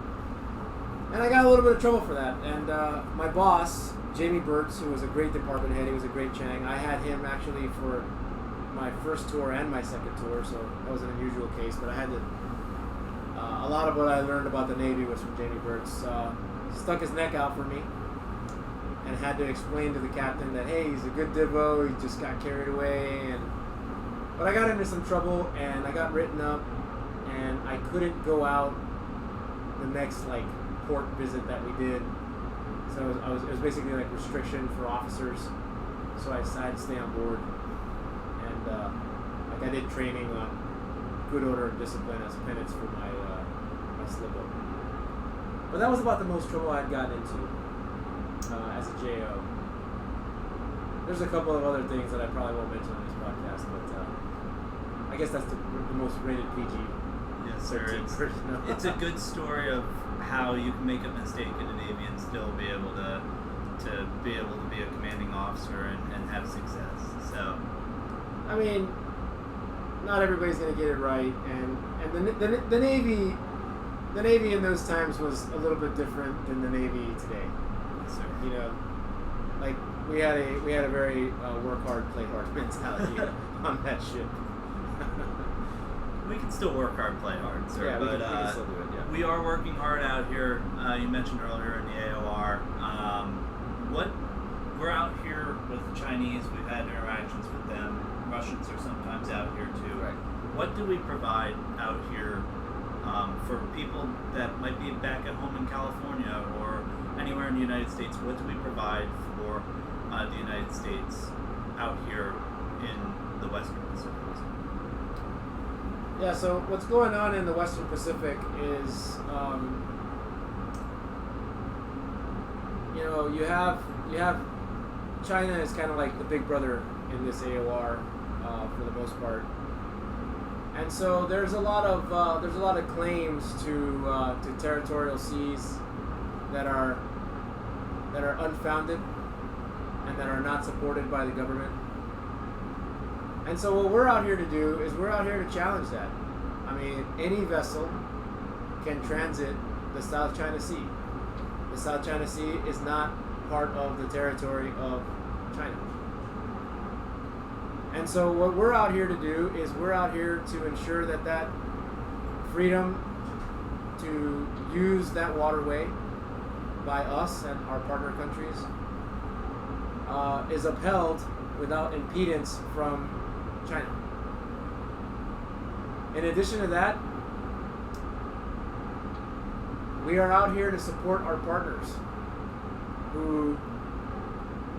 And I got a little bit of trouble for that. And my boss, Jamie Burtz, who was a great department head, he was a great Chang. I had him actually for my first tour and my second tour, so that was an unusual case. But I had to. A lot of what I learned about the Navy was from Jamie Burtz. Stuck his neck out for me and had to explain to the captain that, hey, he's a good divo, he just got carried away. But I got into some trouble, and I got written up, and I couldn't go out the next port visit that we did. So it was basically restriction for officers. So I decided to stay on board, and I did training on good order and discipline as penance for my slip up. But that was about the most trouble I'd gotten into as a JO. There's a couple of other things that I probably won't mention on this podcast, but I guess that's the most rated PG. Yes, sir. It's a good story of how you can make a mistake in the Navy and still be able to be a commanding officer and have success. So, I mean, not everybody's going to get it right, and the Navy in those times was a little bit different than the Navy today. Yes, sir. we had a very work hard, play hard mentality on that ship. We can still work hard, play hard, sir. Yeah, we but can still do it. Yeah. we are working hard out here. You mentioned earlier in the AOR. We're out here with the Chinese. We've had interactions with them. Russians are sometimes out here too. Right. What do we provide out here for people that might be back at home in California or anywhere in the United States? What do we provide for the United States out here in the Western Pacific? Yeah, so what's going on in the Western Pacific is, you have China is kind of like the big brother in this AOR for the most part, and so there's a lot of claims to territorial seas that are unfounded and that are not supported by the government. And so what we're out here to do is we're out here to challenge that. I mean, any vessel can transit the South China Sea. The South China Sea is not part of the territory of China. And so what we're out here to do is we're out here to ensure that freedom to use that waterway by us and our partner countries is upheld without impedance from China. In addition to that, we are out here to support our partners who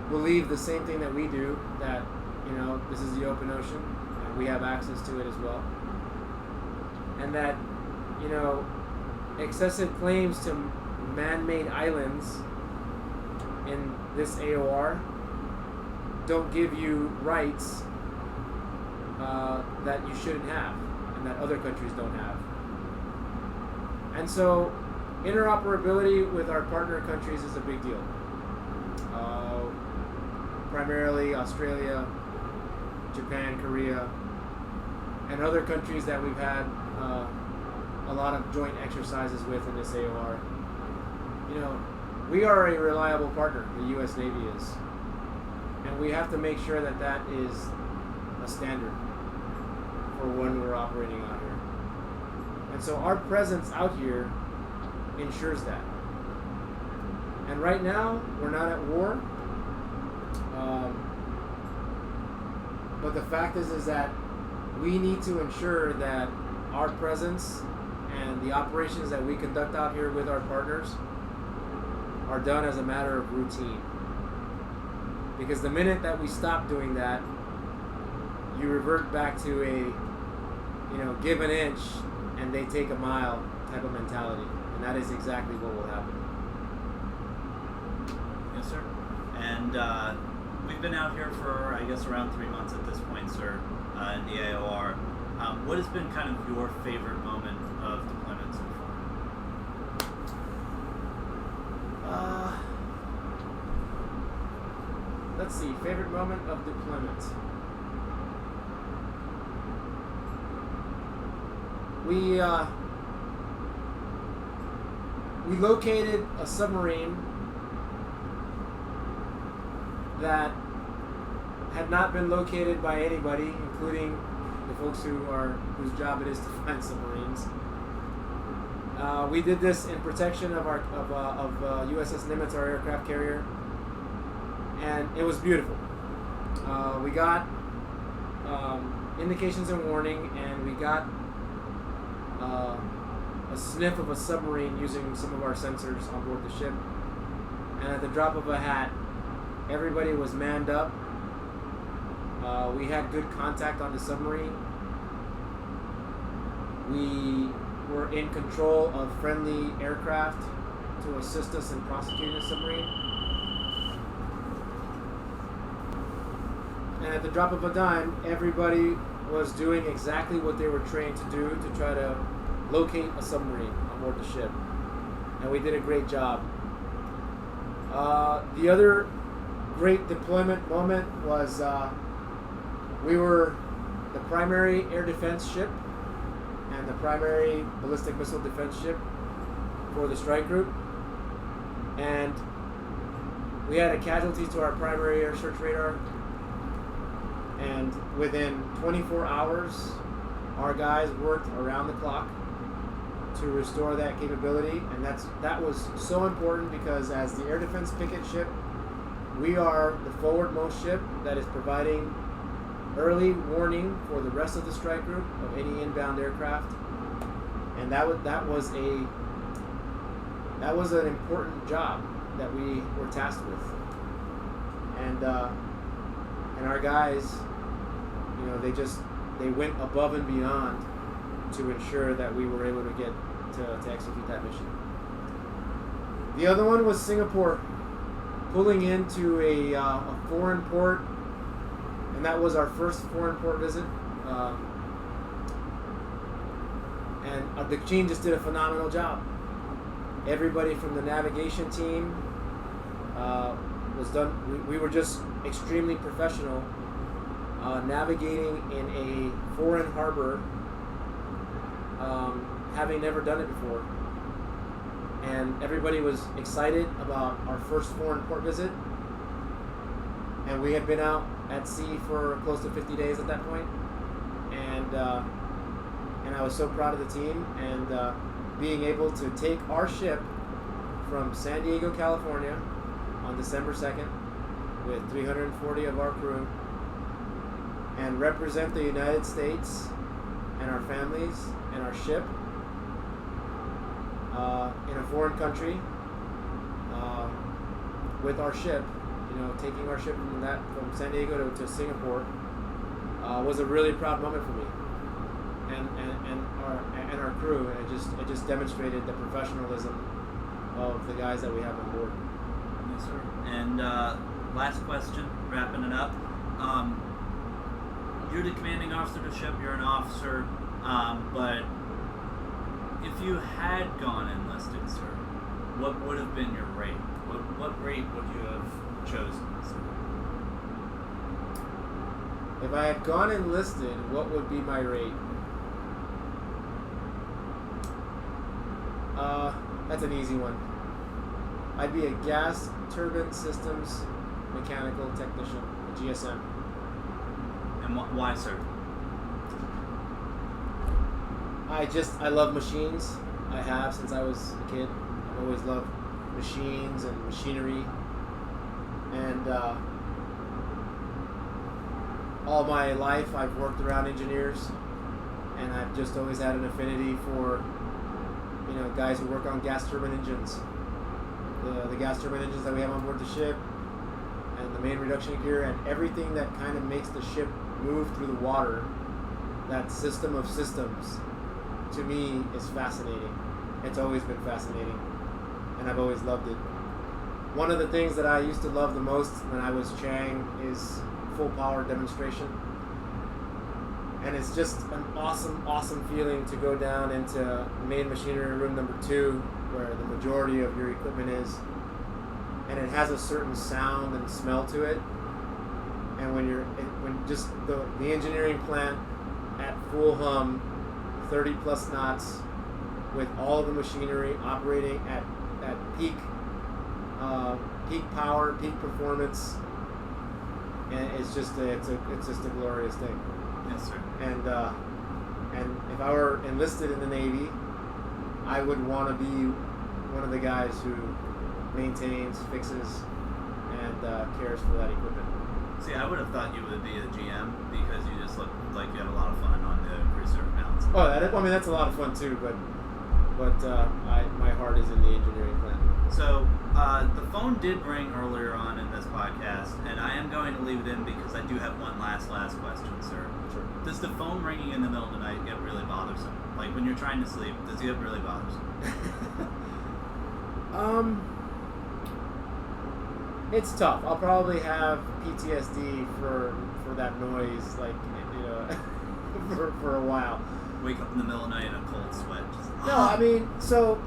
believe the same thing that we do, that this is the open ocean and we have access to it as well, and that excessive claims to man-made islands in this AOR don't give you rights that you shouldn't have and that other countries don't have. And so interoperability with our partner countries is a big deal. Primarily Australia, Japan, Korea, and other countries that we've had a lot of joint exercises with in this AOR. We are a reliable partner, the U.S. Navy is. And we have to make sure that is a standard for when we're operating out here. And so our presence out here ensures that. And right now, we're not at war. But the fact is that we need to ensure that our presence and the operations that we conduct out here with our partners are done as a matter of routine. Because the minute that we stop doing that, you revert back to a, give an inch and they take a mile type of mentality. And that is exactly what will happen. Yes, sir. And we've been out here for, I guess, around 3 months at this point, sir, in the AOR. What has been kind of your favorite moment of deployment so far? Let's see, favorite moment of deployment. We located a submarine that had not been located by anybody, including the folks whose job it is to find submarines. We did this in protection of USS Nimitz, our aircraft carrier, and it was beautiful. We got indications and warning, and we got a sniff of a submarine using some of our sensors on board the ship. And at the drop of a hat, everybody was manned up. We had good contact on the submarine. We were in control of friendly aircraft to assist us in prosecuting the submarine. And at the drop of a dime, everybody was doing exactly what they were trained to do to try to locate a submarine on board the ship. And we did a great job. The other great deployment moment was we were the primary air defense ship and the primary ballistic missile defense ship for the strike group. And we had a casualty to our primary air search radar, and within 24 hours, our guys worked around the clock to restore that capability, and that was so important because as the air defense picket ship, we are the forwardmost ship that is providing early warning for the rest of the strike group of any inbound aircraft, and that was an important job that we were tasked with, and our guys, you know, they went above and beyond to ensure that we were able to get to execute that mission. The other one was Singapore, pulling into a foreign port, and that was our first foreign port visit. And the team just did a phenomenal job. Everybody from the navigation team was done. We were just extremely professional, navigating in a foreign harbor, having never done it before. And everybody was excited about our first foreign port visit. And we had been out at sea for close to 50 days at that point. And I was so proud of the team, and being able to take our ship from San Diego, California on December 2nd with 340 of our crew and represent the United States and our families and our ship in a foreign country with our ship, you know, taking our ship from San Diego to Singapore was a really proud moment for me and our crew. And it just demonstrated the professionalism of the guys that we have on board. Yes, sir. And last question, wrapping it up. You're the commanding officer of the ship. You're an officer, but if you had gone enlisted, sir, what would have been your rate? What rate would you have chosen, sir? If I had gone enlisted, what would be my rate? That's an easy one. I'd be a gas turbine systems mechanical technician, a GSM. And why, sir? I love machines. I have since I was a kid. I've always loved machines and machinery. And all my life I've worked around engineers, and I've just always had an affinity for, you know, guys who work on gas turbine engines. The gas turbine engines that we have on board the ship, and the main reduction gear, and everything that kind of makes the ship move through the water. That system of systems, to me, is fascinating. It's always been fascinating, and I've always loved it. One of the things that I used to love the most when I was Chang is full power demonstration. And it's just an awesome feeling to go down into main machinery room number 2, where the majority of your equipment is, and it has a certain sound and smell to it. And when just the engineering plant at full hum, 30 plus knots, with all the machinery operating at peak power, peak performance, and it's just a glorious thing. Yes, sir. And if I were enlisted in the Navy, I would want to be one of the guys who maintains, fixes, and cares for that equipment. See, I would have thought you would be a GM because you just look like you had a lot of fun on the crew serve mounts. Oh, that's a lot of fun too, but my heart is in the engineering plant. So, the phone did ring earlier on in this podcast, and I am going to leave it in because I do have one last question, sir. Sure. Does the phone ringing in the middle of the night get really bothersome? Like when you're trying to sleep, does it get really bothersome? It's tough. I'll probably have PTSD for that noise, like, you know, for a while. Wake up in the middle of the night in a cold sweat. No, I mean, so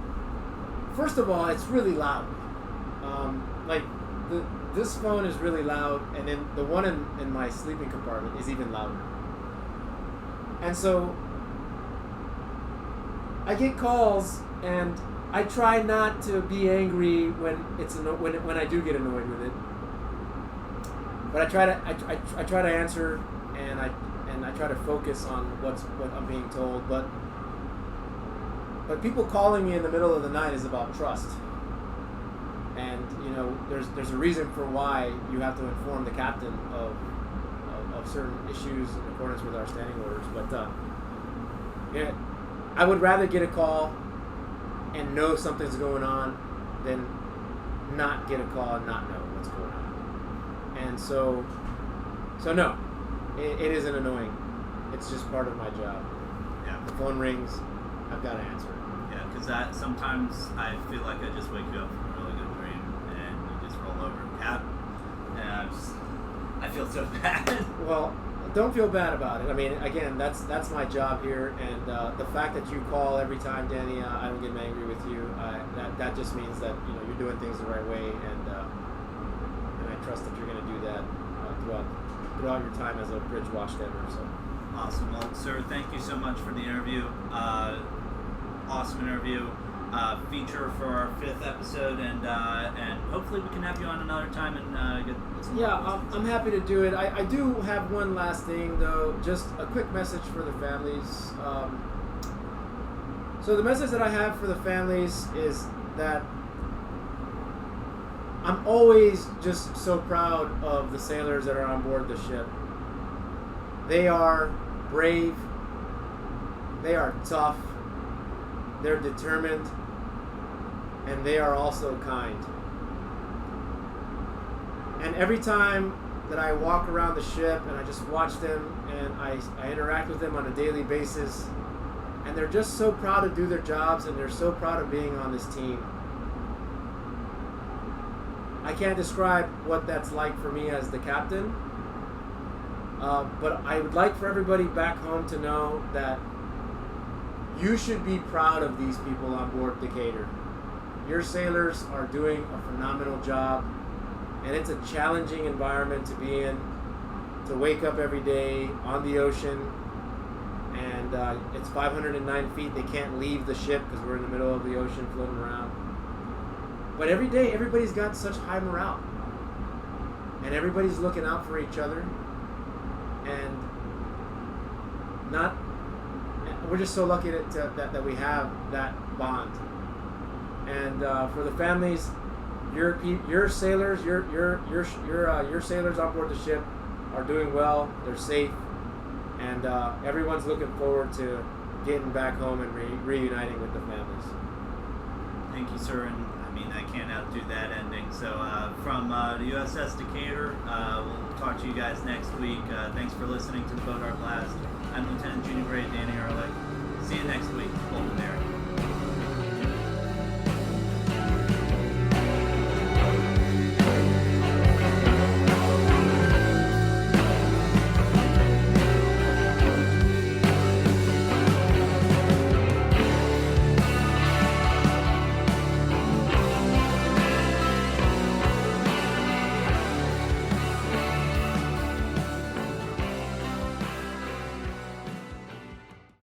first of all, it's really loud. This phone is really loud, and then the one in my sleeping compartment is even louder. And so I get calls, and I try not to be angry when I do get annoyed with it. But I try to answer, and I try to focus on what I'm being told. But people calling me in the middle of the night is about trust. And there's a reason for why you have to inform the captain of certain issues in accordance with our standing orders. But I would rather get a call and know something's going on than not get a call and not know what's going on. And so no, it isn't annoying. It's just part of my job. Yeah. The phone rings, I've got to answer it. Yeah, because sometimes I feel like I just wake you up from a really good dream and you just roll over and cap, and I feel so bad. Well, don't feel bad about it. I mean, again, that's my job here, and the fact that you call every time, Danny, I don't get angry with you. That just means that you're doing things the right way, and I trust that you're going to do that throughout your time as a bridge watchtower. So awesome. Well, sir, thank you so much for the interview. Awesome interview. Feature for our 5th episode, and hopefully we can have you on another time and get some. Yeah, I'm happy to do it. I do have one last thing though, just a quick message for the families. So the message that I have for the families is that I'm always just so proud of the sailors that are on board the ship. They are brave, they are tough, they're determined, and they are also kind. And every time that I walk around the ship and I just watch them and I interact with them on a daily basis, and they're just so proud to do their jobs and they're so proud of being on this team. I can't describe what that's like for me as the captain, but I would like for everybody back home to know that you should be proud of these people on board Decatur. Your sailors are doing a phenomenal job, and it's a challenging environment to be in, to wake up every day on the ocean, and it's 509 feet. They can't leave the ship because we're in the middle of the ocean floating around. But every day, everybody's got such high morale, and everybody's looking out for each other, and we're just so lucky that we have that bond. And for the families, your sailors, your sailors on board the ship are doing well. They're safe, and everyone's looking forward to getting back home and reuniting with the families. Thank you, sir. And I mean, I can't outdo that ending. So from the USS Decatur, we'll talk to you guys next week. Thanks for listening to the BODAR Blast. I'm Lt.j.g Danny Ehrlich. See you next week. Old American.